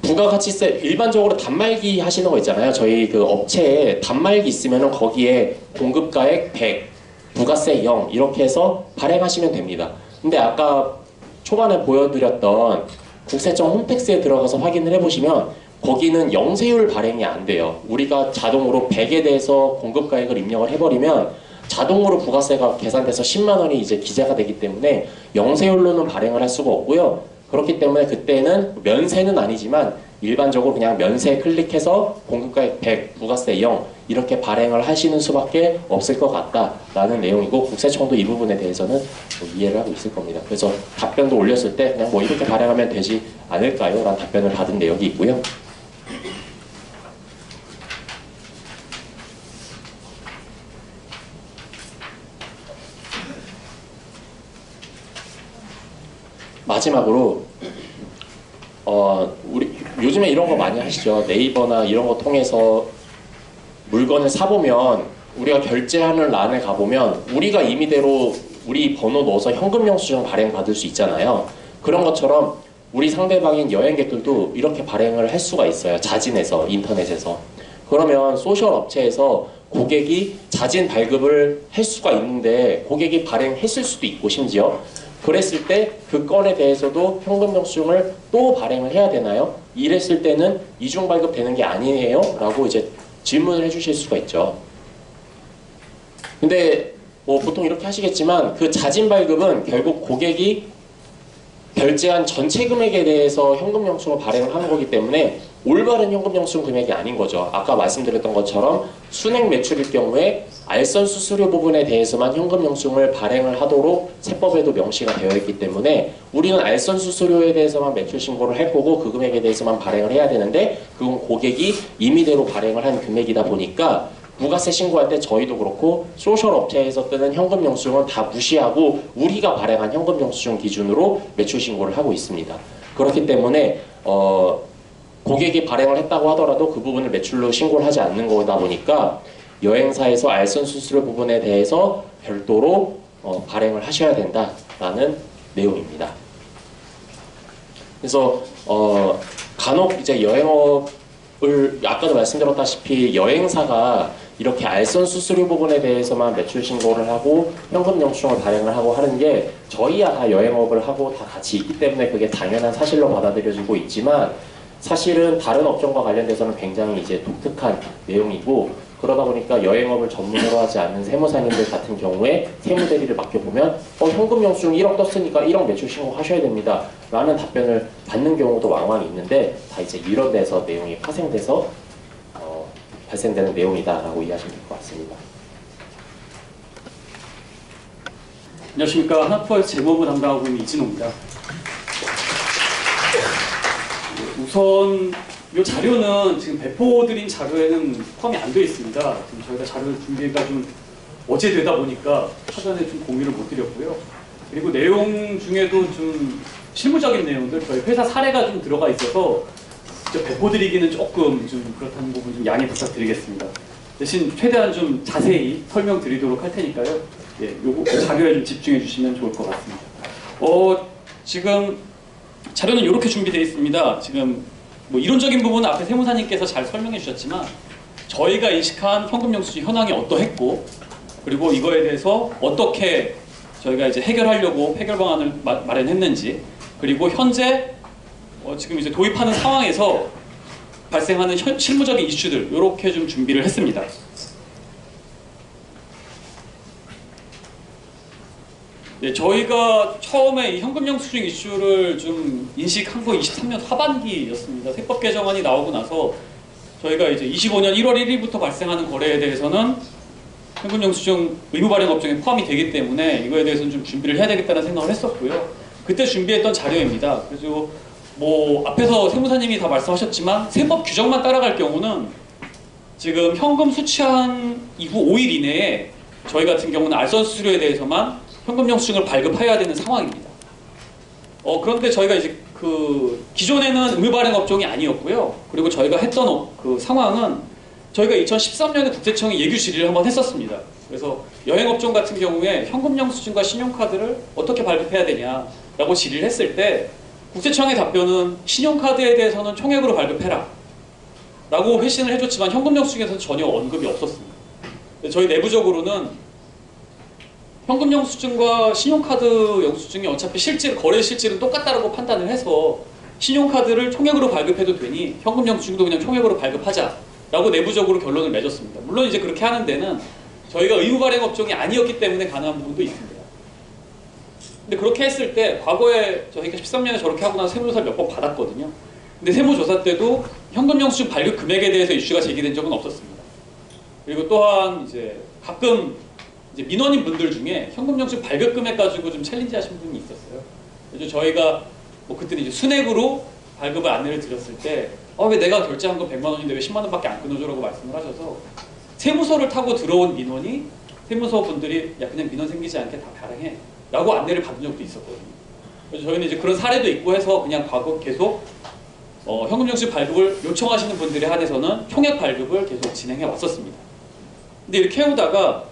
부가가치세 일반적으로 단말기 하시는 거 있잖아요. 저희 그 업체에 단말기 있으면은 거기에 공급가액 100, 부가세 0 이렇게 해서 발행하시면 됩니다. 근데 아까 초반에 보여드렸던 국세청 홈택스에 들어가서 확인을 해보시면 거기는 영세율 발행이 안 돼요. 우리가 자동으로 100에 대해서 공급가액을 입력을 해버리면 자동으로 부가세가 계산돼서 10만 원이 이제 기재가 되기 때문에 영세율로는 발행을 할 수가 없고요. 그렇기 때문에 그때는 면세는 아니지만 일반적으로 그냥 면세 클릭해서 공급가액 100, 부가세 0 이렇게 발행을 하시는 수밖에 없을 것 같다라는 내용이고, 국세청도 이 부분에 대해서는 뭐 이해를 하고 있을 겁니다. 그래서 답변도 올렸을 때 그냥 뭐 이렇게 발행하면 되지 않을까요? 라는 답변을 받은 내용이 있고요. 마지막으로 우리 요즘에 이런 거 많이 하시죠. 네이버나 이런 거 통해서 물건을 사보면 우리가 결제하는 란에 가보면 우리가 임의대로 우리 번호 넣어서 현금 영수증 발행 받을 수 있잖아요. 그런 것처럼 우리 상대방인 여행객들도 이렇게 발행을 할 수가 있어요. 자진해서, 인터넷에서. 그러면 소셜 업체에서 고객이 자진 발급을 할 수가 있는데 고객이 발행했을 수도 있고, 심지어 그랬을 때 그 건에 대해서도 현금 영수증을 또 발행을 해야 되나요? 이랬을 때는 이중 발급되는 게 아니에요? 라고 이제 질문을 해주실 수가 있죠. 근데 뭐 보통 이렇게 하시겠지만 그 자진 발급은 결국 고객이 결제한 전체 금액에 대해서 현금 영수증을 발행을 하는 거기 때문에 올바른 현금 영수증 금액이 아닌 거죠. 아까 말씀드렸던 것처럼 순액 매출일 경우에 알선 수수료 부분에 대해서만 현금 영수증을 발행을 하도록 세법에도 명시가 되어 있기 때문에 우리는 알선 수수료에 대해서만 매출 신고를 할 거고 그 금액에 대해서만 발행을 해야 되는데 그건 고객이 임의대로 발행을 한 금액이다 보니까 부가세 신고할 때 저희도 그렇고 소셜 업체에서 뜨는 현금 영수증은 다 무시하고 우리가 발행한 현금 영수증 기준으로 매출 신고를 하고 있습니다. 그렇기 때문에 고객이 발행을 했다고 하더라도 그 부분을 매출로 신고를 하지 않는 거다 보니까 여행사에서 알선 수수료 부분에 대해서 별도로 발행을 하셔야 된다라는 내용입니다. 그래서 간혹 이제 여행업을 아까도 말씀드렸다시피 여행사가 이렇게 알선 수수료 부분에 대해서만 매출 신고를 하고 현금 영수증을 발행을 하고 하는 게 저희야 다 여행업을 하고 다 같이 있기 때문에 그게 당연한 사실로 받아들여지고 있지만 사실은 다른 업종과 관련돼서는 굉장히 이제 독특한 내용이고 그러다 보니까 여행업을 전문으로 하지 않는 세무사님들 같은 경우에 세무대리를 맡겨보면 현금 영수증 1억 떴으니까 1억 매출 신고하셔야 됩니다 라는 답변을 받는 경우도 왕왕 있는데 다 이제 이런 데서 내용이 파생돼서 발생되는 내용이다 라고 이해하시면 될 것 같습니다. 안녕하십니까. 하나투어에서 재무부 담당하고 있는 이진호입니다. 우선 이 자료는 지금 배포드린 자료에는 포함이 안 되어 있습니다. 지금 저희가 자료를 준비가 좀 어제 되다 보니까 사전에 좀 공유를 못 드렸고요. 그리고 내용 중에도 좀 실무적인 내용들, 저희 회사 사례가 좀 들어가 있어서 직접 배포드리기는 조금 좀 그렇다는 부분 좀 양해 부탁드리겠습니다. 대신 최대한 좀 자세히 설명드리도록 할 테니까요. 예, 요거 자료에 좀 집중해 주시면 좋을 것 같습니다. 지금 자료는 이렇게 준비되어 있습니다. 지금 뭐 이론적인 부분은 앞에 세무사님께서 잘 설명해 주셨지만 저희가 인식한 현금영수증 현황이 어떠했고, 그리고 이거에 대해서 어떻게 저희가 이제 해결하려고 해결 방안을 마련했는지, 그리고 현재 지금 이제 도입하는 상황에서 발생하는 실무적인 이슈들, 이렇게 좀 준비를 했습니다. 네, 저희가 처음에 이 현금영수증 이슈를 좀 인식한 거 23년 하반기였습니다. 세법 개정안이 나오고 나서 저희가 이제 25년 1월 1일부터 발생하는 거래에 대해서는 현금영수증 의무 발행 업종에 포함이 되기 때문에 이거에 대해서는 좀 준비를 해야 되겠다는 생각을 했었고요. 그때 준비했던 자료입니다. 그래서 뭐 앞에서 세무사님이 다 말씀하셨지만 세법 규정만 따라갈 경우는 지금 현금 수취한 이후 5일 이내에 저희 같은 경우는 알선 수수료에 대해서만 현금영수증을 발급해야 되는 상황입니다. 그런데 저희가 이제 그 기존에는 의무 발행 업종이 아니었고요. 그리고 저희가 했던 그 상황은 저희가 2013년에 국세청에 예규 질의를 한번 했었습니다. 그래서 여행업종 같은 경우에 현금영수증과 신용카드를 어떻게 발급해야 되냐라고 질의를 했을 때 국세청의 답변은 신용카드에 대해서는 총액으로 발급해라 라고 회신을 해줬지만 현금영수증에서는 전혀 언급이 없었습니다. 저희 내부적으로는 현금영수증과 신용카드 영수증이 어차피 거래 실질은 똑같다라고 판단을 해서 신용카드를 총액으로 발급해도 되니 현금영수증도 그냥 총액으로 발급하자라고 내부적으로 결론을 맺었습니다. 물론 이제 그렇게 하는 데는 저희가 의무 발행 업종이 아니었기 때문에 가능한 부분도 있습니다. 근데 그렇게 했을 때 과거에 저희가 13년에 저렇게 하고 나서 세무조사를 몇 번 받았거든요. 근데 세무조사 때도 현금영수증 발급 금액에 대해서 이슈가 제기된 적은 없었습니다. 그리고 또한 이제 가끔 이제 민원인 분들 중에 현금영수증 발급 금액 가지고 좀 챌린지 하신 분이 있었어요. 그래서 저희가 뭐 그때는 이제 순액으로 발급을 안내를 드렸을 때 왜 내가 결제한 건 100만 원인데 왜 10만 원밖에 안 끊어줘라고 말씀을 하셔서 세무서를 타고 들어온 민원이 세무서 분들이 야 그냥 민원 생기지 않게 다 발행해 라고 안내를 받은 적도 있었거든요. 그래서 저희는 이제 그런 사례도 있고 해서 그냥 과거 계속 현금영수증 발급을 요청하시는 분들에 한해서는 총액 발급을 계속 진행해 왔었습니다. 근데 이렇게 해오다가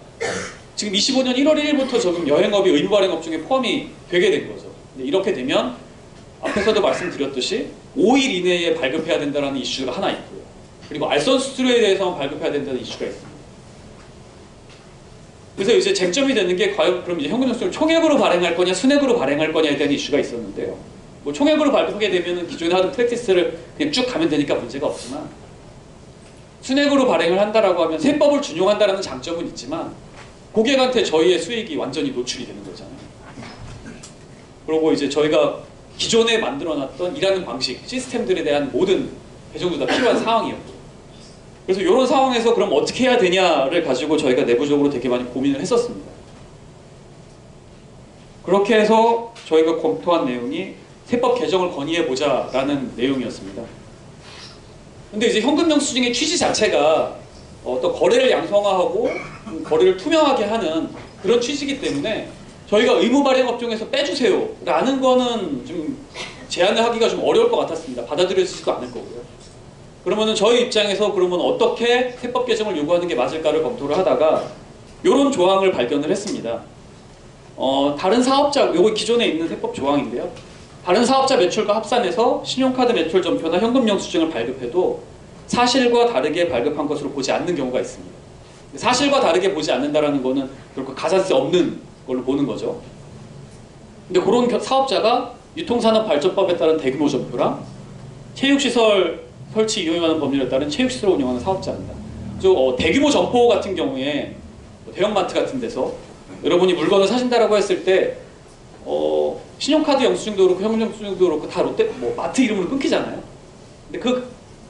지금 25년 1월 1일부터 지금 여행업이 의무 발행 업종에 포함이 되게 된 거죠. 근데 이렇게 되면 앞에서도 말씀드렸듯이 5일 이내에 발급해야 된다는 이슈가 하나 있고요. 그리고 알선 수수료에 대해서만 발급해야 된다는 이슈가 있습니다. 그래서 이제 쟁점이 되는 게 과연 그럼 이제 현금영수증을 총액으로 발행할 거냐 순액으로 발행할 거냐에 대한 이슈가 있었는데요. 뭐 총액으로 발급하게 되면 기존에 하던 프랙티스를 그냥 쭉 가면 되니까 문제가 없지만 순액으로 발행을 한다라고 하면 세법을 준용한다라는 장점은 있지만 고객한테 저희의 수익이 완전히 노출이 되는 거잖아요. 그리고 이제 저희가 기존에 만들어놨던 일하는 방식, 시스템들에 대한 모든 배정도 다 필요한 상황이었고 그래서 이런 상황에서 그럼 어떻게 해야 되냐를 가지고 저희가 내부적으로 되게 많이 고민을 했었습니다. 그렇게 해서 저희가 검토한 내용이 세법 개정을 건의해보자라는 내용이었습니다. 근데 이제 현금영수증의 취지 자체가 어떤 거래를 양성화하고 거래를 투명하게 하는 그런 취지이기 때문에 저희가 의무 발행 업종에서 빼주세요 라는 거는 좀 제안을 하기가 좀 어려울 것 같았습니다. 받아들여지지도 않을 거고요. 그러면은 저희 입장에서 그러면 어떻게 세법 개정을 요구하는 게 맞을까를 검토를 하다가 이런 조항을 발견을 했습니다. 다른 사업자, 요거 기존에 있는 세법 조항인데요. 다른 사업자 매출과 합산해서 신용카드 매출 전표나 현금영수증을 발급해도 사실과 다르게 발급한 것으로 보지 않는 경우가 있습니다. 사실과 다르게 보지 않는다라는 거는 결국 가산세 없는 걸로 보는 거죠. 근데 그런 사업자가 유통산업발전법에 따른 대규모 점포랑 체육시설 설치 이용하는 법률에 따른 체육시설을 운영하는 사업자입니다. 그래서 대규모 점포 같은 경우에 대형마트 같은 데서 여러분이 물건을 사신다라고 했을 때 신용카드 영수증도 그렇고 현금영수증도 그렇고 다 롯데 마트 이름으로 끊기잖아요. 근데 그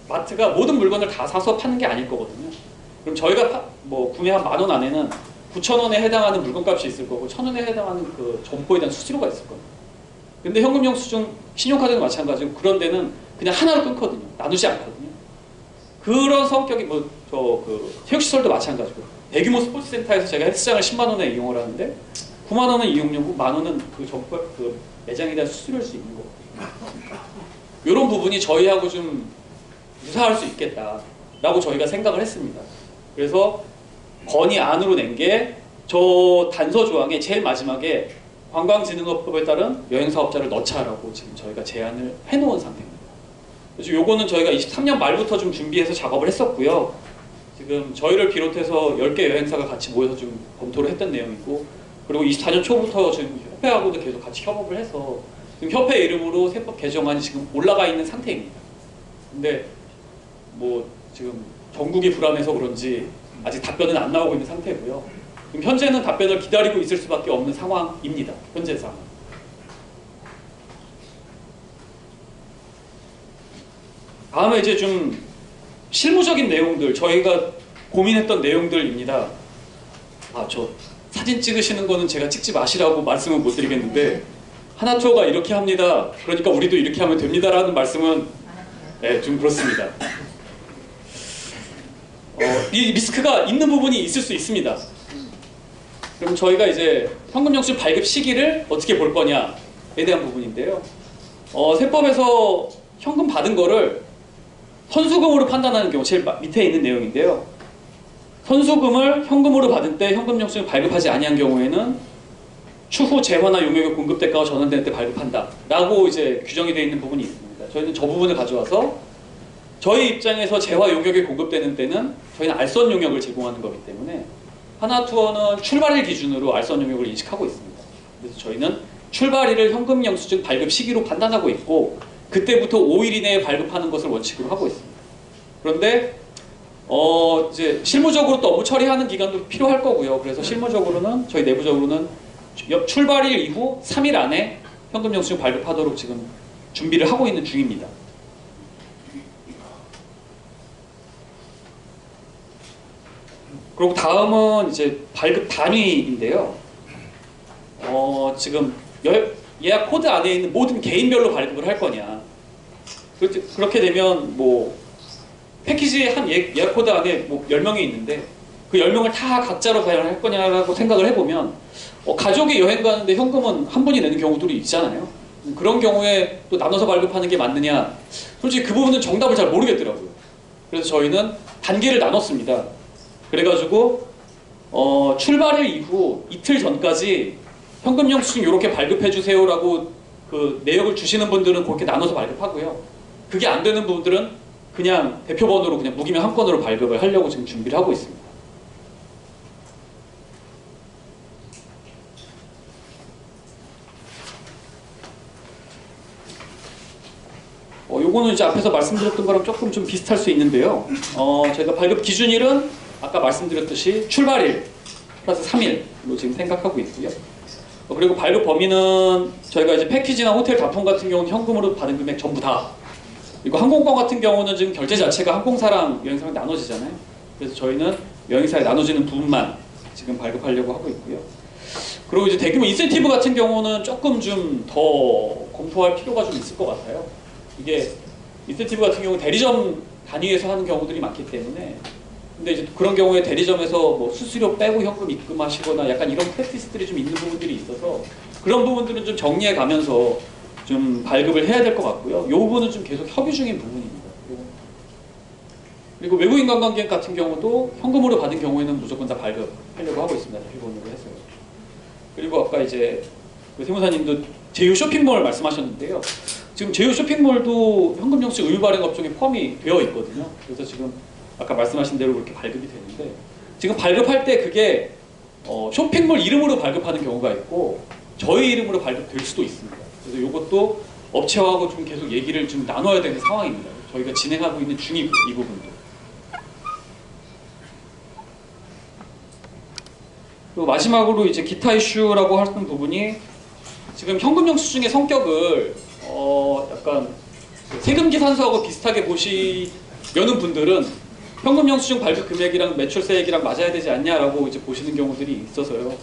마트가 모든 물건을 다 사서 파는 게 아닐 거거든요. 그럼 저희가 구매한 10,000원 안에는 9,000원에 해당하는 물건값이 있을 거고 1,000원에 해당하는 그 점포에 대한 수수료가 있을 겁니다. 근데 현금영수증, 신용카드는 마찬가지고 그런 데는 그냥 하나로 끊거든요. 나누지 않거든요. 그런 성격이 체육시설도 마찬가지고 대규모 스포츠센터에서 제가 헬스장을 10만 원에 이용을 하는데 9만 원은 이용료고 10,000원은 그 점포, 그 매장에 대한 수수료일 수 있는 거거든요. 이런 부분이 저희하고 좀 유사할 수 있겠다라고 저희가 생각을 했습니다. 그래서 건의안으로 낸 게 저 단서 조항의 제일 마지막에 관광진흥업법에 따른 여행사업자를 넣자라고 지금 저희가 제안을 해놓은 상태입니다. 그래서 요거는 저희가 23년 말부터 좀 준비해서 작업을 했었고요. 지금 저희를 비롯해서 10개 여행사가 같이 모여서 좀 검토를 했던 내용이고, 그리고 24년 초부터 지금 협회하고도 계속 같이 협업을 해서 지금 협회 이름으로 세법 개정안이 지금 올라가 있는 상태입니다. 근데 뭐 지금 전국이 불안해서 그런지 아직 답변은 안 나오고 있는 상태고요. 지금 현재는 답변을 기다리고 있을 수밖에 없는 상황입니다. 현재 상황. 다음에 이제 좀 실무적인 내용들, 저희가 고민했던 내용들입니다. 저 사진 찍으시는 거는 제가 찍지 마시라고 말씀은 못 드리겠는데, 하나투어가 이렇게 합니다. 그러니까 우리도 이렇게 하면 됩니다라는 말씀은 네, 좀 그렇습니다. 이 리스크가 있는 부분이 있을 수 있습니다. 그럼 저희가 이제 현금영수증 발급 시기를 어떻게 볼 거냐에 대한 부분인데요. 세법에서 현금 받은 거를 선수금으로 판단하는 경우, 제일 밑에 있는 내용인데요. 선수금을 현금으로 받은 때 현금영수증을 발급하지 아니한 경우에는 추후 재화나 용역의 공급 대가가 전환될 때 발급한다 라고 이제 규정이 되어 있는 부분이 있습니다. 저희는 저 부분을 가져와서 저희 입장에서 재화 용역이 공급되는 때는 저희는 알선 용역을 제공하는 거기 때문에 하나투어는 출발일 기준으로 알선 용역을 인식하고 있습니다. 그래서 저희는 출발일을 현금영수증 발급 시기로 판단하고 있고, 그때부터 5일 이내에 발급하는 것을 원칙으로 하고 있습니다. 그런데 이제 실무적으로 또 업무 처리하는 기간도 필요할 거고요. 그래서 실무적으로는 저희 내부적으로는 출발일 이후 3일 안에 현금영수증 발급하도록 지금 준비를 하고 있는 중입니다. 그리고 다음은 이제 발급 단위인데요. 지금 예약 코드 안에 있는 모든 개인별로 발급을 할 거냐. 그렇게 되면 뭐 패키지 한 예약 코드 안에 뭐 10명이 있는데 그 10명을 다 각자로 과연 할 거냐라고 생각을 해보면 가족이 여행 가는데 현금은 한 분이 내는 경우들이 있잖아요. 그런 경우에 또 나눠서 발급하는 게 맞느냐, 솔직히 그 부분은 정답을 잘 모르겠더라고요. 그래서 저희는 단계를 나눴습니다. 그래가지고 출발일 이후 이틀 전까지 현금영수증 이렇게 발급해주세요 라고 그 내역을 주시는 분들은 그렇게 나눠서 발급하고요. 그게 안 되는 분들은 그냥 대표번호로 그냥 무기명 한 건으로 발급을 하려고 지금 준비를 하고 있습니다. 요거는 이제 앞에서 말씀드렸던 거랑 조금 좀 비슷할 수 있는데요. 저희가 발급 기준일은 아까 말씀드렸듯이 출발일 플러스 3일로 지금 생각하고 있고요. 그리고 발급 범위는 저희가 이제 패키지나 호텔 답품 같은 경우는 현금으로 받은 금액 전부 다. 그리고 항공권 같은 경우는 지금 결제 자체가 항공사랑 여행사랑 나눠지잖아요. 그래서 저희는 여행사에 나눠지는 부분만 지금 발급하려고 하고 있고요. 그리고 이제 대규모 인센티브 같은 경우는 조금 좀 더 검토할 필요가 좀 있을 것 같아요. 이게 인센티브 같은 경우 대리점 단위에서 하는 경우들이 많기 때문에, 근데 이제 그런 경우에 대리점에서 뭐 수수료 빼고 현금 입금하시거나 약간 이런 프랙티스들이 좀 있는 부분들이 있어서 그런 부분들은 좀 정리해 가면서 좀 발급을 해야 될 것 같고요. 이 부분은 좀 계속 협의 중인 부분입니다. 그리고 외국인 관광객 같은 경우도 현금으로 받은 경우에는 무조건 다 발급하려고 하고 있습니다. 대표번호로 해서요. 그리고 아까 이제 그 세무사님도 제휴 쇼핑몰 말씀하셨는데요. 지금 제휴 쇼핑몰도 현금영수증 의무 발행 업종에 포함이 되어 있거든요. 그래서 지금 아까 말씀하신 대로 그렇게 발급이 되는데, 지금 발급할 때 그게 쇼핑몰 이름으로 발급하는 경우가 있고 저희 이름으로 발급될 수도 있습니다. 그래서 이것도 업체하고 좀 계속 얘기를 좀 나눠야 되는 상황입니다. 저희가 진행하고 있는 중이고 이 부분도. 그리고 마지막으로 이제 기타 이슈라고 하는 부분이, 지금 현금영수증의 성격을 약간 세금계산서하고 비슷하게 보시려는 분들은 현금영수증 발급 금액이랑 매출세액이랑 맞아야 되지 않냐라고 이제 보시는 경우들이 있어서요.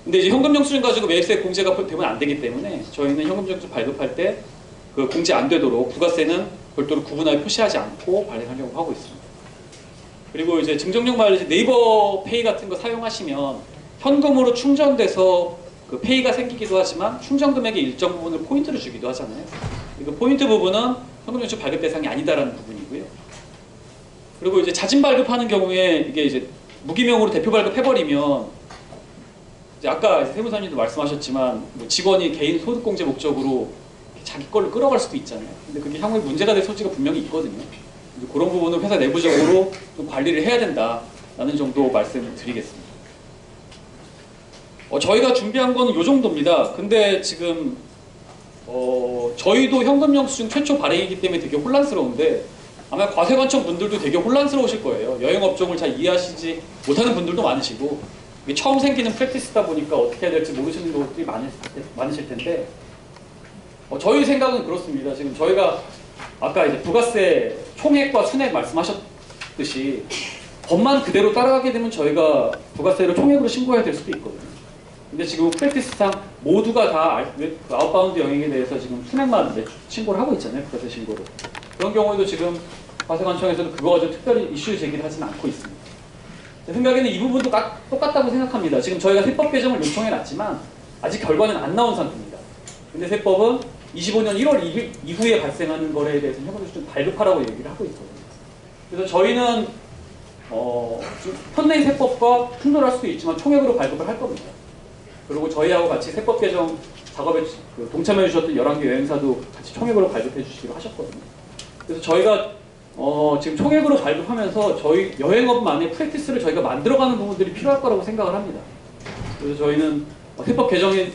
근데 이제 현금영수증 가지고 매입세 공제가 되면 안 되기 때문에 저희는 현금영수증 발급할 때 그 공제 안 되도록 부가세는 별도로 구분하게 표시하지 않고 발행하려고 하고 있습니다. 그리고 이제 증정용 마일리지 네이버 페이 같은 거 사용하시면 현금으로 충전돼서 그 페이가 생기기도 하지만 충전 금액의 일정 부분을 포인트를 주기도 하잖아요. 그 포인트 부분은 현금영수증 발급 대상이 아니다라는 부분이고요. 그리고 이제 자진 발급하는 경우에 이게 이제 무기명으로 대표 발급해버리면, 이제 아까 세무사님도 말씀하셨지만 뭐 직원이 개인 소득공제 목적으로 자기 걸로 끌어갈 수도 있잖아요. 근데 그게 향후에 문제가 될 소지가 분명히 있거든요. 이제 그런 부분은 회사 내부적으로 좀 관리를 해야 된다라는 정도 말씀을 드리겠습니다. 저희가 준비한 건 이 정도입니다. 근데 지금 저희도 현금 영수증 최초 발행이기 때문에 되게 혼란스러운데 아마 과세관청 분들도 되게 혼란스러우실 거예요. 여행업종을 잘 이해하시지 못하는 분들도 많으시고 이게 처음 생기는 프랙티스다 보니까 어떻게 해야 될지 모르시는 분들이 많으실 텐데 저희 생각은 그렇습니다. 지금 저희가 아까 이제 부가세 총액과 순액 말씀하셨듯이 법만 그대로 따라가게 되면 저희가 부가세를 총액으로 신고해야 될 수도 있거든요. 근데 지금 프랙티스상 모두가 다 아웃바운드 영역에 대해서 지금 순액만 신고를 하고 있잖아요. 부가세 신고를. 그런 경우에도 지금 과세관청에서도 그거 가지고 특별히 이슈 제기를 하지는 않고 있습니다. 제 생각에는 이 부분도 똑같다고 생각합니다. 지금 저희가 세법 개정을 요청해놨지만 아직 결과는 안 나온 상태입니다. 근데 세법은 25년 1월 이후에 발생하는 거래에 대해서 현금을 좀 발급하라고 얘기를 하고 있거든요. 그래서 저희는 현행 세법과 충돌할 수도 있지만 총액으로 발급을 할 겁니다. 그리고 저희하고 같이 세법 개정 작업에 동참해 주셨던 11개 여행사도 같이 총액으로 발급해 주시기로 하셨거든요. 그래서 저희가 지금 총액으로 발급하면서 저희 여행업만의 프랙티스를 저희가 만들어가는 부분들이 필요할 거라고 생각을 합니다. 그래서 저희는 세법 개정이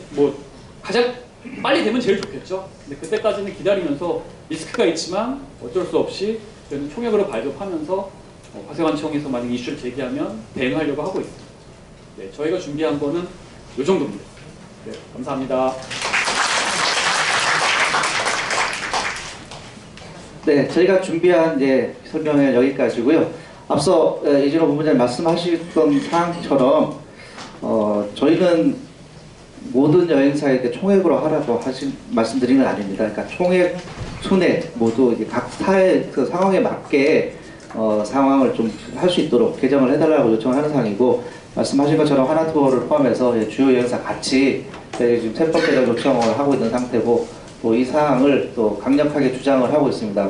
가장 빨리 되면 제일 좋겠죠. 근데 그때까지는 기다리면서 리스크가 있지만 어쩔 수 없이 저희는 총액으로 발급하면서 과세관청에서 만약 이슈를 제기하면 대응하려고 하고 있습니다. 네, 저희가 준비한 거는 이 정도입니다. 네, 감사합니다. 네, 저희가 준비한 설명은 여기까지고요. 앞서 이진호 본부장님 말씀하셨던 사항처럼 저희는 모든 여행사에게 총액으로 하라고 말씀드린 건 아닙니다. 그러니까 총액, 순액 모두 이제 각 사의 그 상황에 맞게 상황을 좀 할 수 있도록 개정을 해달라고 요청하는 사항이고, 말씀하신 것처럼 하나투어를 포함해서 주요 여행사 같이 지금 세법 개정 요청을 하고 있는 상태고, 또 이 사항을 또 강력하게 주장을 하고 있습니다.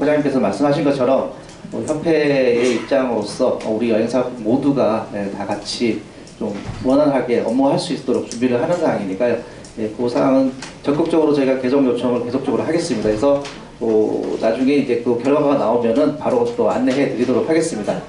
회장님께서 말씀하신 것처럼 협회의 입장으로서 우리 여행사 모두가 다 같이 좀 원활하게 업무할 수 있도록 준비를 하는 사항이니까요. 그 사항은 적극적으로 저희가 개정 요청을 계속적으로 하겠습니다. 그래서 나중에 이제 그 결과가 나오면은 바로 또 안내해 드리도록 하겠습니다.